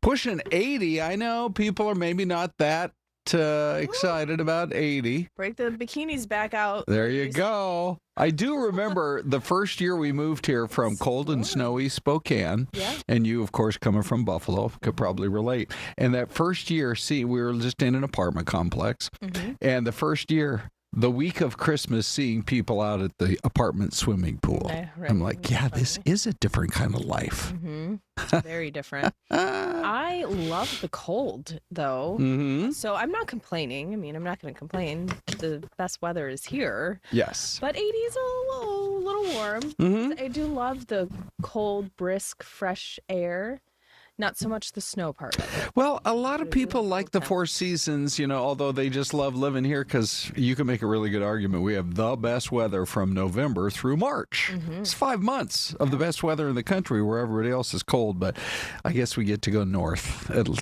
Pushing 80. I know people are maybe not that excited about 80. Break the bikinis back out. There you go. I do remember the first year we moved here from cold and snowy Spokane, and you, of course, coming from Buffalo, could probably relate. And that first year, we were just in an apartment complex, and the first year, the week of Christmas, seeing people out at the apartment swimming pool, I'm like, yeah, this is a different kind of life. Very different. I love the cold, though. So I'm not complaining. I mean, I'm not going to complain. The best weather is here. Yes. But 80 is a little warm. I do love the cold, brisk, fresh air. Not so much the snow part of it. Well, a lot of people like the Four Seasons, although they just love living here because you can make a really good argument. We have the best weather from November through March. It's 5 months of the best weather in the country where everybody else is cold, but I guess we get to go north.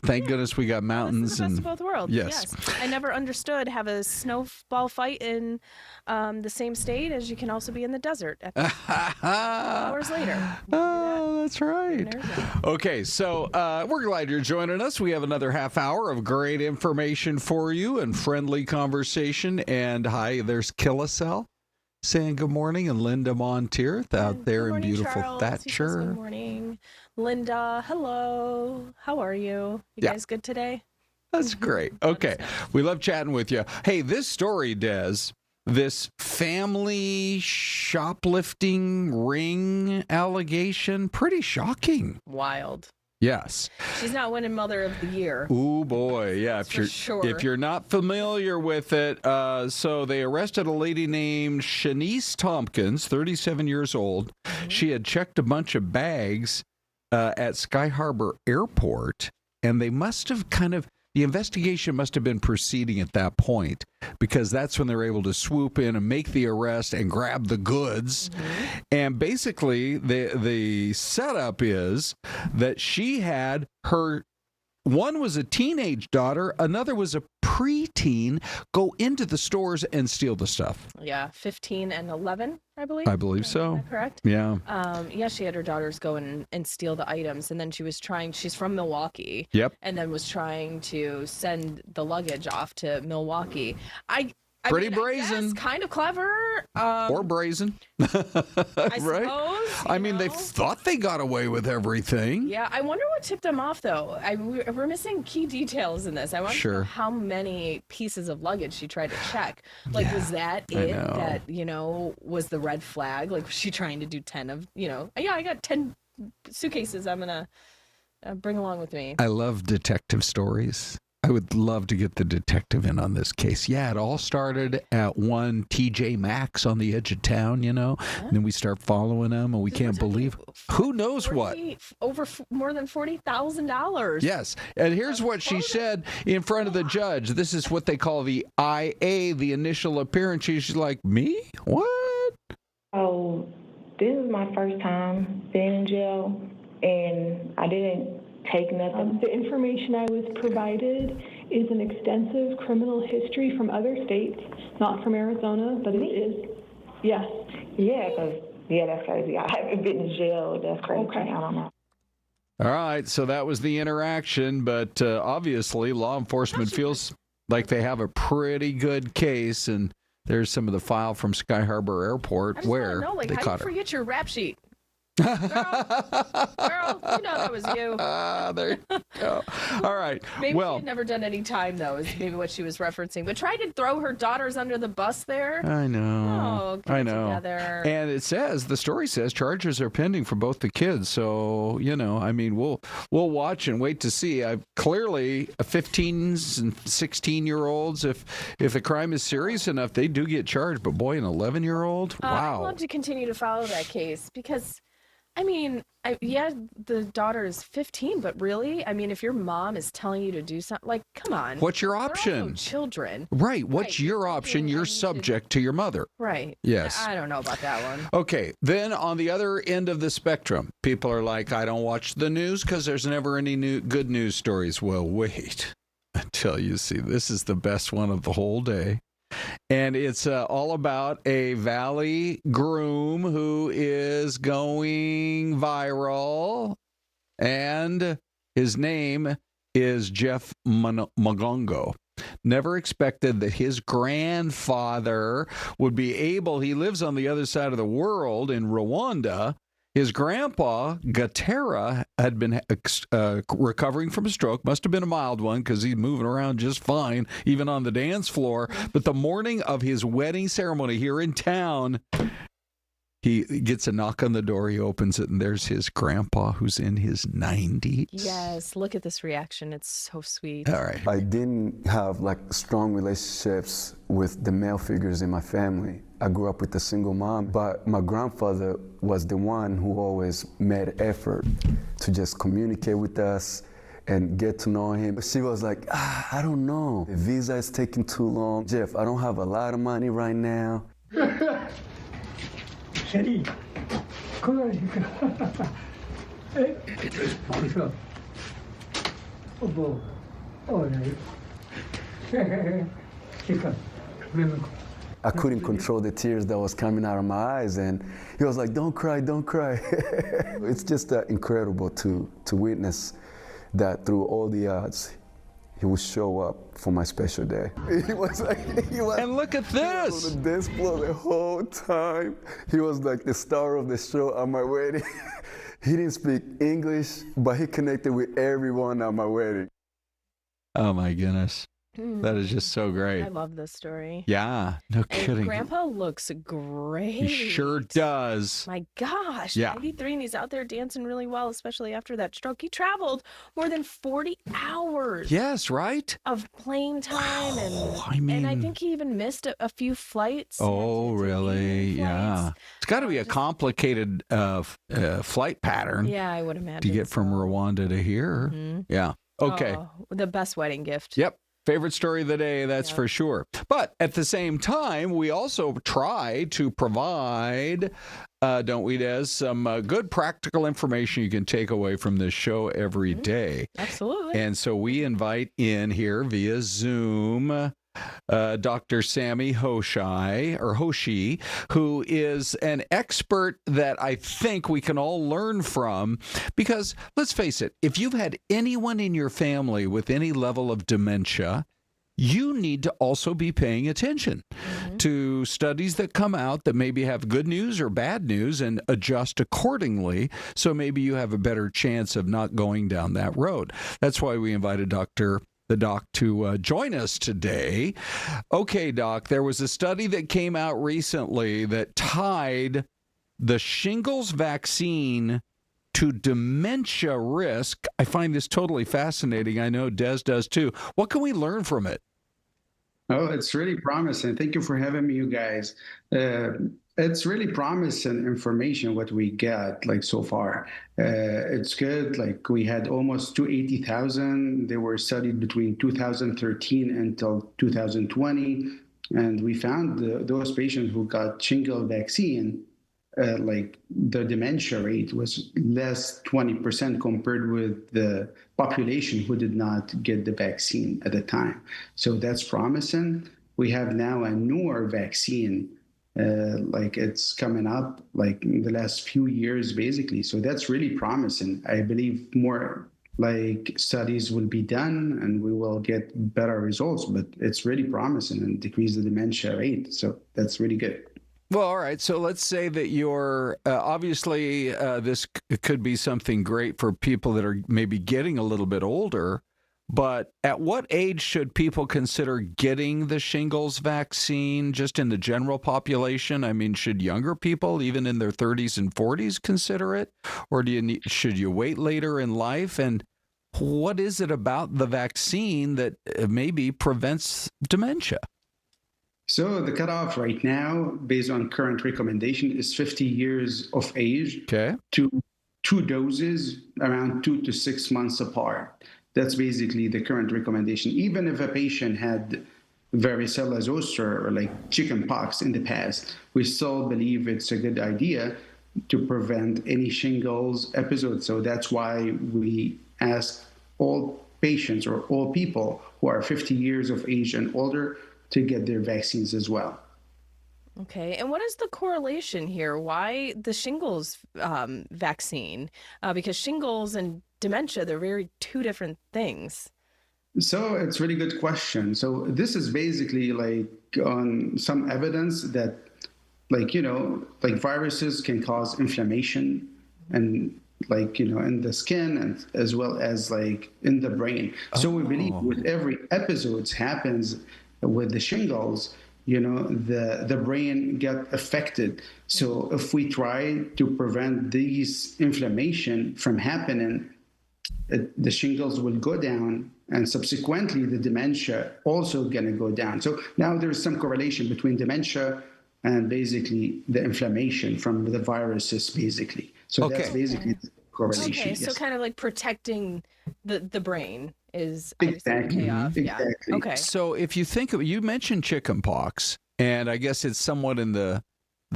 Thank goodness we got mountains. This is the best of both worlds. Yes. I never understood have a snowball fight in the same state as you can also be in the desert hours later. Oh, that's right. Okay, so we're glad you're joining us. We have another half hour of great information for you and friendly conversation. And hi, there's Killicel saying good morning, and Linda Montier out there in beautiful Charles. Thatcher. Good morning. Linda, hello. How are you? You guys good today? That's great. Okay, we love chatting with you. Hey, this story, Des, this family shoplifting ring allegation, pretty shocking. Wild. Yes. She's not winning Mother of the Year. Oh boy, yeah. If you're not familiar with it, so they arrested a lady named Shanice Tompkins, 37 years old. She had checked a bunch of bags at Sky Harbor Airport, and they must have the investigation must have been proceeding at that point, because that's when they were able to swoop in and make the arrest and grab the goods. And basically, the setup is that she had one was a teenage daughter, another was a preteen, go into the stores and steal the stuff. Yeah, 15 and 11, I believe. I believe so. Is that correct? Yeah. She had her daughters go in and steal the items, and then she's from Milwaukee. Yep. And then was trying to send the luggage off to Milwaukee. Pretty brazen. Kind of clever. Or brazen. I right? suppose. I mean, they thought they got away with everything. Yeah, I wonder what tipped them off, though. We're missing key details in this. I wonder how many pieces of luggage she tried to check. Like, was that it that, was the red flag? Like, was she trying to do 10 of, I got 10 suitcases I'm going to bring along with me. I love detective stories. I would love to get the detective in on this case. Yeah, it all started at one TJ Maxx on the edge of town, and then we start following them, and we can't believe who knows what. Over more than $40,000. Yes, and here's what she said in front of the judge. This is what they call the IA, the initial appearance. She's like, me? What? Oh, this is my first time being in jail, and I didn't take nothing. The information I was provided is an extensive criminal history from other states, not from Arizona, but it is. Yes. Yeah, that's crazy. I haven't been in jail. That's crazy. Okay. I don't know. All right, so that was the interaction, but obviously law enforcement feels like they have a pretty good case, and there's some of the file from Sky Harbor Airport where they how caught do her. you forget your rap sheet? Girl, that was you. There you go. All right. Maybe she had never done any time, though, is maybe what she was referencing. But try to throw her daughters under the bus there. I know. Oh, I know. Together. And the story says charges are pending for both the kids. So, we'll watch and wait to see. Clearly, 15s and 16-year-olds, if the crime is serious enough, they do get charged. But boy, an 11-year-old? Wow. I'd love to continue to follow that case because the daughter is 15, but really, if your mom is telling you to do something, come on. What's your option? They're also children. Right. What's your option? You're subject to your mother. Right. Yes. I don't know about that one. Okay. Then on the other end of the spectrum, people are like, I don't watch the news because there's never any good news stories. Well, wait. until you see. This is the best one of the whole day. And it's all about a Valley groom who is going viral. And his name is Jeff Magongo. Never expected that his grandfather would be able, he lives on the other side of the world in Rwanda. His grandpa, Gatera, had been recovering from a stroke. Must have been a mild one because he's moving around just fine, even on the dance floor. But the morning of his wedding ceremony here in town, he gets a knock on the door. He opens it, and there's his grandpa, who's in his 90s. Yes, look at this reaction. It's so sweet. All right. I didn't have strong relationships with the male figures in my family. I grew up with a single mom, but my grandfather was the one who always made effort to just communicate with us and get to know him. She was like, I don't know. The visa is taking too long. Jeff, I don't have a lot of money right now. I couldn't control the tears that was coming out of my eyes, and he was like, don't cry, don't cry. It's just incredible to witness that through all the odds, he would show up for my special day. He was and look at this! He was on the dance floor the whole time. He was like the star of the show at my wedding. He didn't speak English, but he connected with everyone at my wedding. Oh my goodness. That is just so great. I love this story. Yeah, no kidding. Grandpa looks great. He sure does. My gosh, yeah. 93, and he's out there dancing really well, especially after that stroke. He traveled more than 40 hours. Yes, right? Of plane time. Wow, and I think he even missed a few flights. Oh, really? Yeah. It's got to be a complicated flight pattern. Yeah, I would imagine. To get from Rwanda to here. Mm-hmm. Yeah. Okay. Oh, the best wedding gift. Yep. Favorite story of the day, that's for sure. But at the same time, we also try to provide, don't we, Des, some good practical information you can take away from this show every day. Absolutely. And so we invite in here via Zoom Dr. Sami Yoshi, who is an expert that I think we can all learn from, because let's face it, if you've had anyone in your family with any level of dementia, you need to also be paying attention to studies that come out that maybe have good news or bad news and adjust accordingly, so maybe you have a better chance of not going down that road. That's why we invited the doc to join us today. Okay, Doc, there was a study that came out recently that tied the shingles vaccine to dementia risk. I find this totally fascinating. I know Des does too. What can we learn from it? Oh, it's really promising. Thank you for having me, you guys. It's really promising information what we get so far. It's good. We had almost 280,000. They were studied between 2013 until 2020, and we found those patients who got shingle vaccine, the dementia rate was less 20% compared with the population who did not get the vaccine at the time. So that's promising. We have now a newer vaccine. It's coming up in the last few years, basically. So that's really promising. I believe more studies will be done and we will get better results, but it's really promising and decrease the dementia rate. So that's really good. Well, all right. So let's say that you're obviously this could be something great for people that are maybe getting a little bit older. But at what age should people consider getting the shingles vaccine, just in the general population? I mean, should younger people, even in their 30s and 40s, consider it? Or should you wait later in life? And what is it about the vaccine that maybe prevents dementia? So the cutoff right now, based on current recommendation, is 50 years of age to 2 doses around 2 to 6 months apart. That's basically the current recommendation. Even if a patient had varicella zoster or chicken pox in the past, we still believe it's a good idea to prevent any shingles episode. So that's why we ask all patients or all people who are 50 years of age and older to get their vaccines as well. Okay, and what is the correlation here? Why the shingles vaccine? Because shingles and dementia, they're very two different things. So it's a really good question. So this is basically like on some evidence that like viruses can cause inflammation and in the skin and as well as like in the brain. So we believe with every episode happens with the shingles, the brain get affected. So if we try to prevent these inflammation from happening, the shingles will go down, and subsequently the dementia also going to go down. So now there's some correlation between dementia and basically the inflammation from the viruses, basically. So that's basically the correlation. Okay, so yes. kind of like protecting the brain is Exactly. Exactly. Yeah. Okay. So if you think of, you mentioned chickenpox, and I guess it's somewhat in the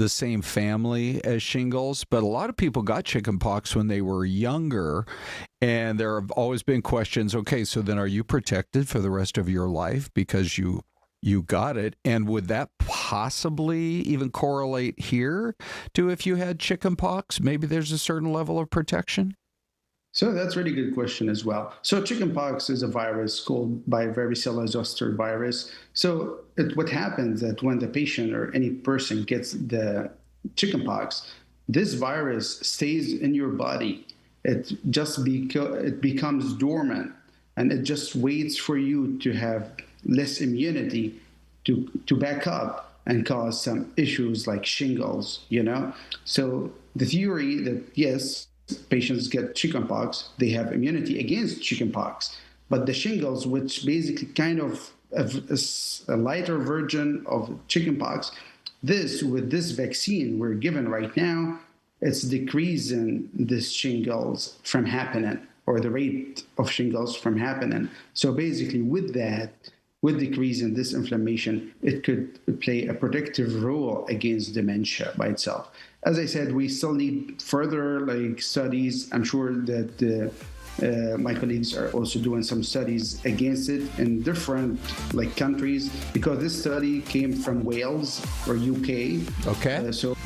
same family as shingles, but a lot of people got chickenpox when they were younger, and there have always been questions, okay, so then are you protected for the rest of your life because you got it? And would that possibly even correlate here to if you had chickenpox? Maybe there's a certain level of protection? So that's a really good question as well. So chickenpox is a virus caused by varicella zoster virus. So what happens that when the patient or any person gets the chickenpox, this virus stays in your body. It just it becomes dormant, and it just waits for you to have less immunity to back up and cause some issues like shingles, So the theory that yes, patients get chickenpox, they have immunity against chickenpox, but the shingles, which basically kind of a lighter version of chickenpox, with this vaccine we're given right now, it's decreasing this shingles from happening, or the rate of shingles from happening. So basically with decreasing this inflammation, it could play a protective role against dementia by itself. As I said, we still need further studies. I'm sure that my colleagues are also doing some studies against it in different countries, because this study came from Wales or UK. Okay. So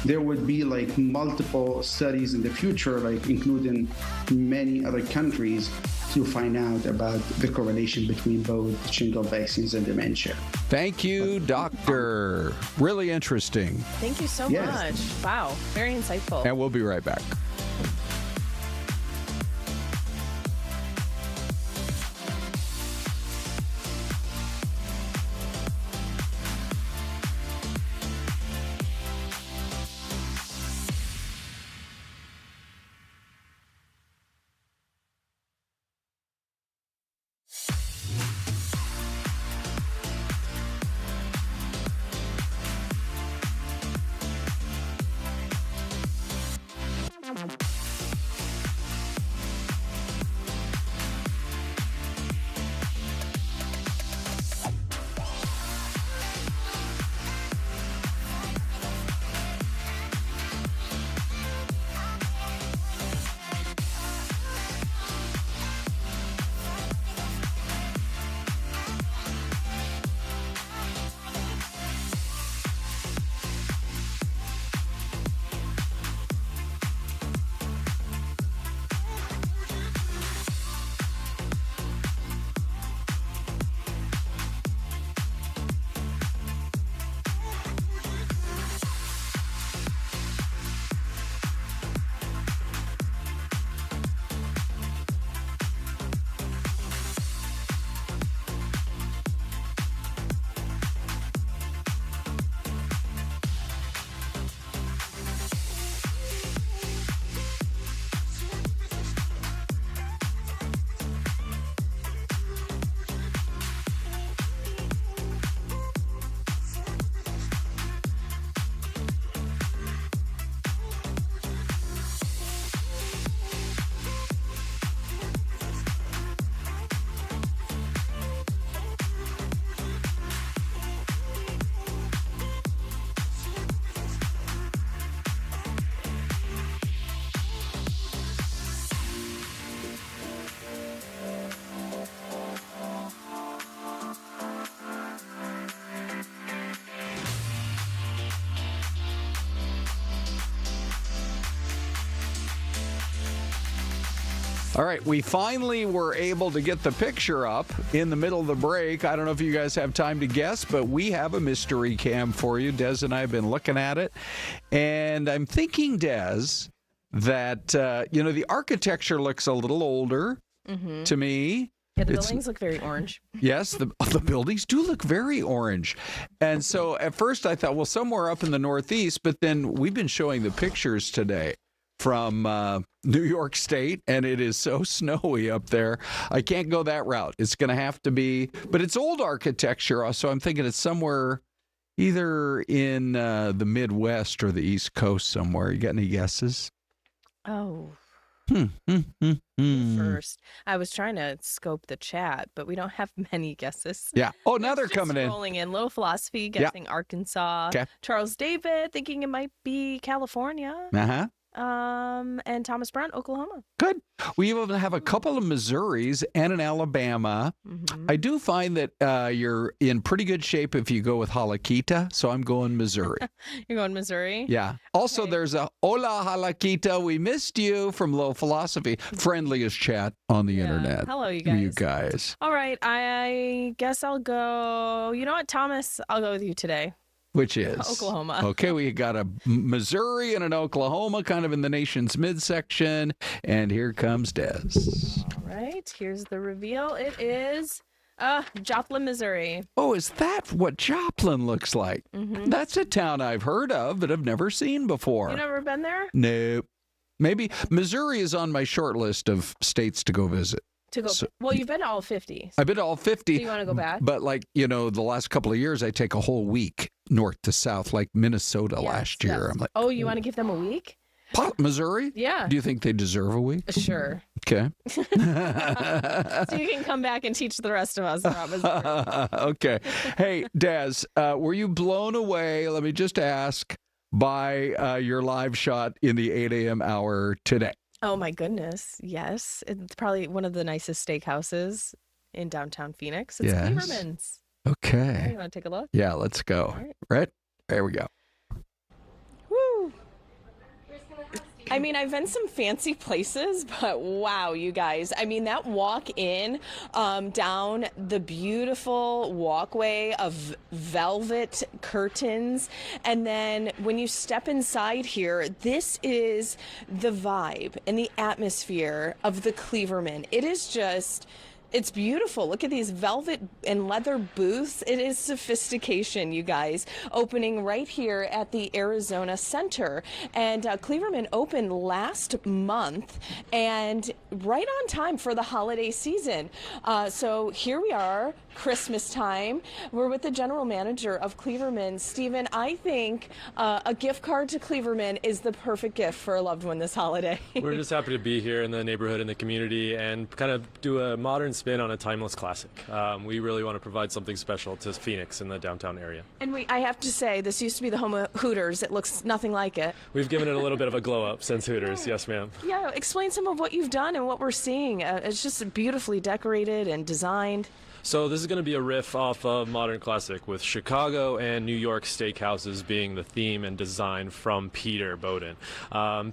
there would be multiple studies in the future, including many other countries, to find out about the correlation between both shingle vaccines and dementia. Thank you, Doctor. Really interesting. Thank you so much. Wow, very insightful. And we'll be right back. All right, we finally were able to get the picture up in the middle of the break. I don't know if you guys have time to guess, but we have a mystery cam for you. Des and I have been looking at it, and I'm thinking, Des, that, the architecture looks a little older to me. Yeah, the buildings look very orange. Yes, the buildings do look very orange. And so at first I thought, well, somewhere up in the Northeast, but then we've been showing the pictures today from New York State, and it is so snowy up there. I can't go that route. It's going to have to be, but it's old architecture, so I'm thinking it's somewhere either in the Midwest or the East Coast somewhere. You got any guesses? Oh. First, I was trying to scope the chat, but we don't have many guesses. Yeah. Oh, now they're coming in. Rolling in. Little Philosophy guessing Arkansas. Okay. Charles David thinking it might be California. Uh-huh. And Thomas Brown, Oklahoma. Good. We even have a couple of Missouris and an Alabama. I do find that you're in pretty good shape if you go with Halakita, so I'm going Missouri. You're going Missouri? Yeah. Also, there's a Hola Halakita, we missed you from Low Philosophy. Friendliest chat on the internet. Hello, you guys. You guys. All right. I guess I'll go. You know what, Thomas? I'll go with you today. Which is? Oklahoma. Okay, we got a Missouri and an Oklahoma kind of in the nation's midsection. And here comes Des. All right, here's the reveal. It is Joplin, Missouri. Oh, is that what Joplin looks like? That's a town I've heard of but I've never seen before. You never been there? Nope. Maybe Missouri is on my short list of states to go visit. Well, you've been to all 50. I've been to all 50. Do you want to go back? But the last couple of years, I take a whole week north to south, like Minnesota last year. I'm like, oh, you want to give them a week? Missouri? Yeah. Do you think they deserve a week? Sure. Okay. So you can come back and teach the rest of us about Missouri. Okay. Hey, Des, were you blown away, let me just ask, by your live shot in the 8 a.m. hour today? Oh, my goodness. Yes. It's probably one of the nicest steakhouses in downtown Phoenix. It's Cleaverman's. Okay. You want to take a look? Yeah, let's go. Right? There we go. Woo. I mean, I've been some fancy places, but wow, you guys. I mean, that walk in down the beautiful walkway of velvet curtains. And then when you step inside here, this is the vibe and the atmosphere of the Cleaverman. It is just... It's beautiful. Look at these velvet and leather booths. It is sophistication, you guys. Opening right here at the Arizona Center. And Cleaverman opened last month and right on time for the holiday season. So here we are, Christmas time. We're with the general manager of Cleaverman. Stephen, I think a gift card to Cleaverman is the perfect gift for a loved one this holiday. We're just happy to be here in the neighborhood and the community and kind of do a modern spin on a timeless classic. We really want to provide something special to Phoenix in the downtown area. And I have to say, this used to be the home of Hooters. It looks nothing like it. We've given it a little bit of a glow up since Hooters. Yes, ma'am. Yeah, explain some of what you've done and what we're seeing. It's just beautifully decorated and designed. So this is going to be a riff off of Modern Classic, with Chicago and New York steakhouses being the theme and design from Peter Bowden.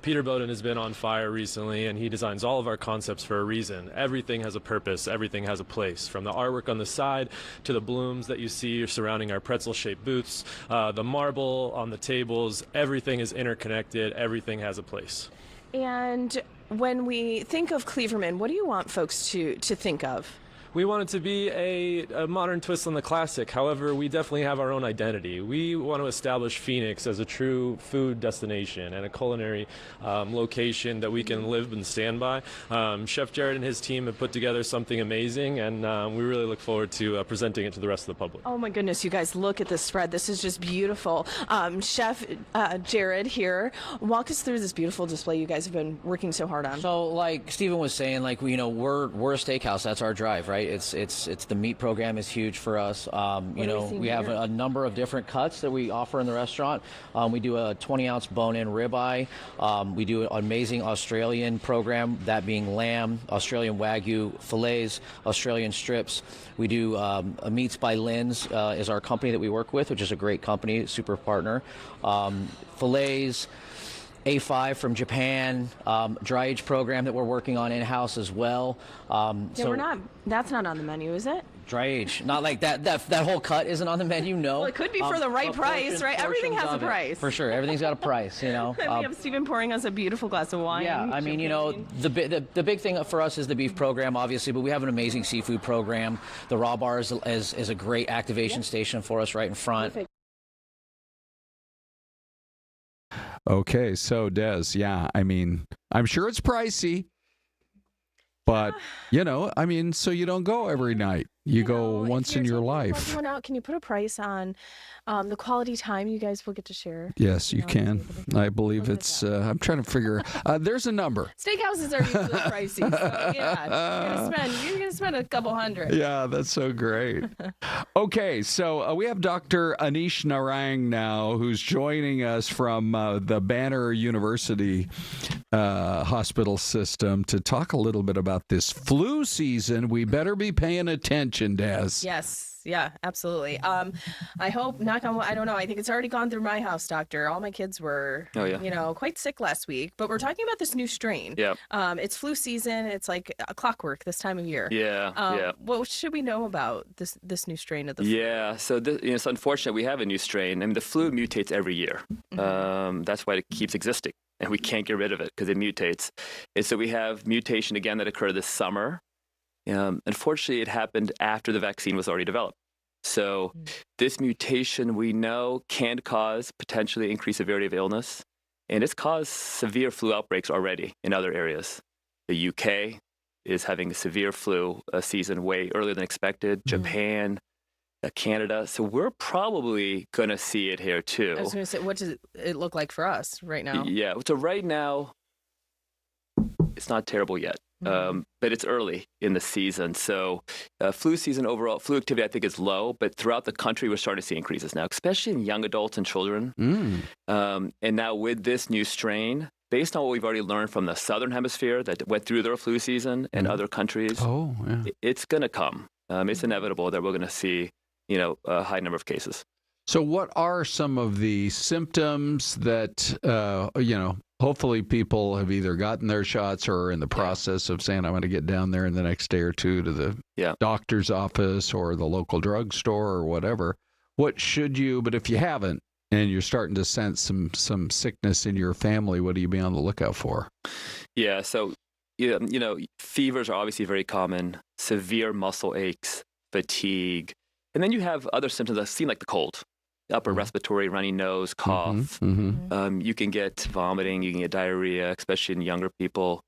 Peter Bowden has been on fire recently, and he designs all of our concepts for a reason. Everything has a purpose. Everything has a place. From the artwork on the side to the blooms that you see surrounding our pretzel-shaped booths, the marble on the tables, everything is interconnected. Everything has a place. And when we think of Cleaverman, what do you want folks to think of? We want it to be a modern twist on the classic. However, we definitely have our own identity. We want to establish Phoenix as a true food destination and a culinary location that we can live and stand by. Chef Jared and his team have put together something amazing, and we really look forward to presenting it to the rest of the public. Oh my goodness, you guys, look at this spread. This is just beautiful. Chef Jared here, walk us through this beautiful display you guys have been working so hard on. So like Stephen was saying, like, we're a steakhouse. That's our drive, right? It's the meat program is huge for us. We have a number of different cuts that we offer in the restaurant. We do a 20-ounce bone-in ribeye. We do an amazing Australian program, that being lamb, Australian Wagyu, fillets, Australian strips. We do Meats by Lynn's is our company that we work with, which is a great company, super partner. Fillets. A5 from Japan, dry age program that we're working on in-house as well. That's not on the menu, is it? Dry age, not like that whole cut isn't on the menu, no. Well, it could be for the right price, right? Everything has a price. For sure, everything's got a price, you know. We have Stephen pouring us a beautiful glass of wine. Yeah, I mean, you know, the big thing for us is the beef program, obviously, but we have an amazing seafood program. The Raw Bar is a great activation station for us right in front. Okay, so Des, yeah, I mean, I'm sure it's pricey, but, you know, I mean, so you don't go every night. You go once in your life. Can you put a price on the quality time you guys will get to share? Yes, you can. I believe it's, I'm trying to figure, there's a number. Steakhouses are usually pricey, so yeah, you're going to spend a couple hundred. Yeah, that's so great. Okay, so we have Dr. Aneesh Narang now, who's joining us from the Banner University hospital system to talk a little bit about this flu season. We better be paying attention, Des. Yes. Yeah, absolutely. I hope, knock on wood, I don't know. I think it's already gone through my house, doctor. All my kids were, quite sick last week. But we're talking about this new strain. Yeah. It's flu season. It's like a clockwork this time of year. Yeah. What should we know about this new strain of the flu? Yeah. So it's unfortunate we have a new strain. I mean, the flu mutates every year. That's why it keeps existing, and we can't get rid of it because it mutates. And so we have mutation again that occurred this summer. Unfortunately, it happened after the vaccine was already developed. So this mutation we know can cause potentially increased severity of illness, and it's caused severe flu outbreaks already in other areas. The UK is having a severe flu season way earlier than expected. Japan, Canada. So we're probably going to see it here too. I was going to say, what does it look like for us right now? Yeah. So right now, it's not terrible yet. But it's early in the season. So flu season overall, flu activity I think is low, but throughout the country we're starting to see increases now, especially in young adults and children. And now with this new strain, based on what we've already learned from the Southern Hemisphere that went through their flu season and other countries, it's going to come. It's inevitable that we're going to see, a high number of cases. So what are some of the symptoms that, hopefully people have either gotten their shots or are in the process of saying, I'm going to get down there in the next day or two to the doctor's office or the local drugstore or whatever. What should you, but if you haven't and you're starting to sense some sickness in your family, what do you be on the lookout for? Yeah, so, fevers are obviously very common, severe muscle aches, fatigue, and then you have other symptoms that seem like the cold. Upper respiratory, runny nose, cough. You can get vomiting, you can get diarrhea, especially in younger people.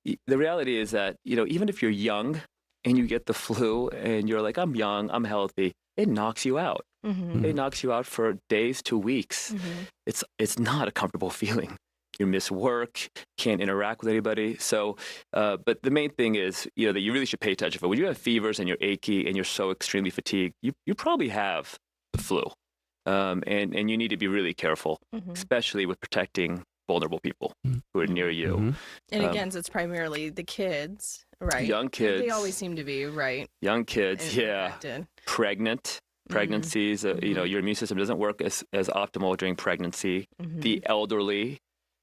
The reality is that, even if you're young and you get the flu and you're like, I'm young, I'm healthy, it knocks you out. It knocks you out for days to weeks. It's not a comfortable feeling. You miss work, can't interact with anybody. So, but the main thing is, that you really should pay attention for. When you have fevers and you're achy and you're so extremely fatigued, you probably have the flu. And you need to be really careful, especially with protecting vulnerable people who are near you. And again, so it's primarily the kids, right? Young kids. They always seem to be, right? Young kids, Pregnancies, your immune system doesn't work as optimal during pregnancy. The elderly.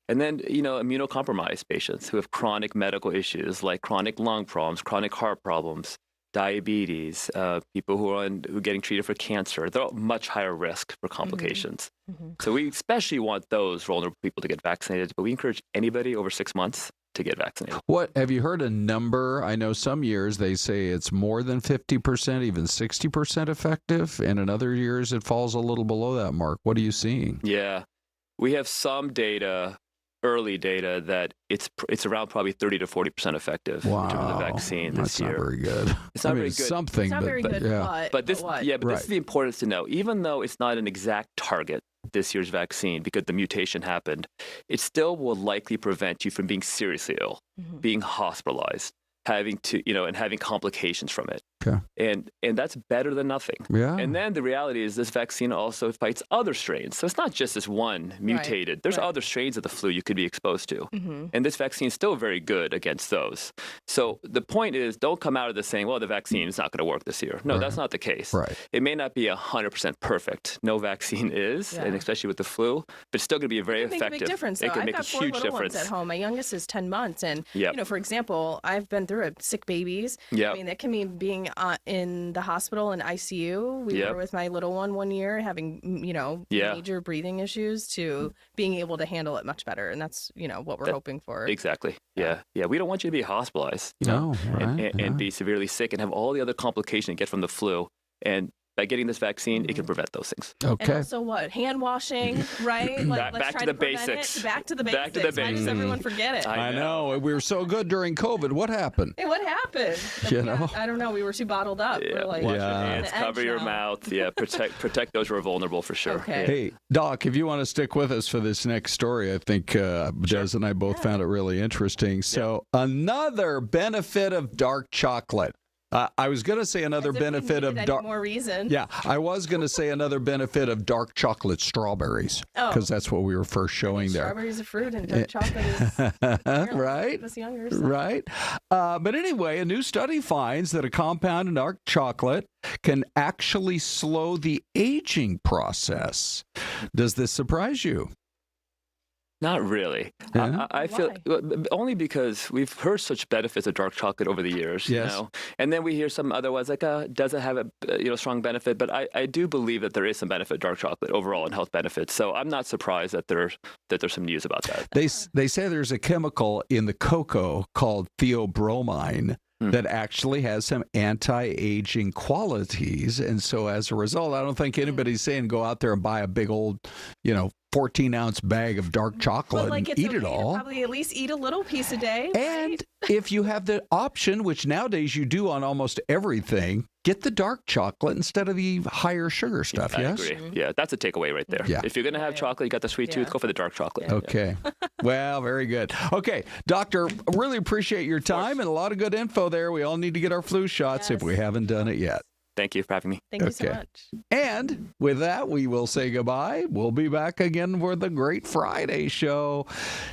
And then, immunocompromised patients who have chronic medical issues like chronic lung problems, chronic heart problems, diabetes, people who are getting treated for cancer. They're at much higher risk for complications. So we especially want those vulnerable people to get vaccinated, but we encourage anybody over 6 months to get vaccinated. What, have you heard a number? I know some years they say it's more than 50%, even 60% effective, and in other years it falls a little below that mark. What are you seeing? Yeah, we have some data, early data, that it's around probably 30 to 40% effective in terms of the vaccine this year. That's not very good. It's not very good. Something, it's not very good, yeah. But this is the importance to know. Even though it's not an exact target, this year's vaccine, because the mutation happened, it still will likely prevent you from being seriously ill, being hospitalized, having to, and having complications from it. Okay. And that's better than nothing. Yeah. And then the reality is this vaccine also fights other strains. So it's not just this one mutated. There's other strains of the flu you could be exposed to. Mm-hmm. And this vaccine is still very good against those. So the point is, don't come out of this saying, well, the vaccine is not going to work this year. No, that's not the case. Right. It may not be 100% perfect. No vaccine is, and especially with the flu, but it's still going to be very effective. It can make a big difference. It can I've make got a 4 huge little difference. ones at home. My youngest is 10 months. And, Yep. you know, for example, I've been through it. Sick babies. Yep. I mean, that can mean being in the hospital in ICU. We were with my little one year having, you know, major breathing issues to being able to handle it much better. And that's, you know, what we're hoping for. Exactly. Yeah. We don't want you to be hospitalized, you know, and be severely sick and have all the other complications you get from the flu. And by getting this vaccine, it can prevent those things. Okay. And also what? Hand washing, right? Like, let's back try to the prevent basics. it. Back to the basics. Back to the Why does basics. everyone forget it? I know. We were so good during COVID. What happened? Hey, what happened? You know? I don't know. We were too bottled up. Yeah. We're like, Wash your on hands, the edge cover your now. mouth. Yeah, protect those who are vulnerable for sure. Okay. Hey, Doc, if you want to stick with us for this next story, I think Des and I both found it really interesting. So another benefit of dark chocolate. I was going to say another benefit of dark. More reason. Yeah, I was going to say another benefit of dark chocolate strawberries because that's what we were first showing there. Strawberries are fruit and dark chocolate is right. us younger. So. Right. But anyway, a new study finds that a compound in dark chocolate can actually slow the aging process. Does this surprise you? Not really. I feel only because we've heard such benefits of dark chocolate over the years, you know, and then we hear some other ones like, does it have a strong benefit? But I do believe that there is some benefit of dark chocolate overall in health benefits. So I'm not surprised that there's some news about that. They say there's a chemical in the cocoa called theobromine that actually has some anti-aging qualities. And so as a result, I don't think anybody's saying go out there and buy a big old, 14-ounce bag of dark chocolate and eat it all. Probably at least eat a little piece a day. And if you have the option, which nowadays you do on almost everything, get the dark chocolate instead of the higher sugar stuff, I yes? agree. Yeah, that's a takeaway right there. Yeah. If you're going to have chocolate, you got the sweet tooth, go for the dark chocolate. Okay. Well, very good. Okay, Doctor, really appreciate your time and a lot of good info there. We all need to get our flu shots if we haven't done it yet. Thank you for having me. Thank you so much. And with that, we will say goodbye. We'll be back again for the Great Friday Show,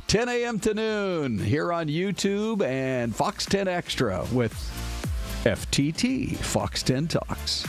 10 a.m. to noon here on YouTube and Fox 10 Extra with FTT, Fox 10 Talks.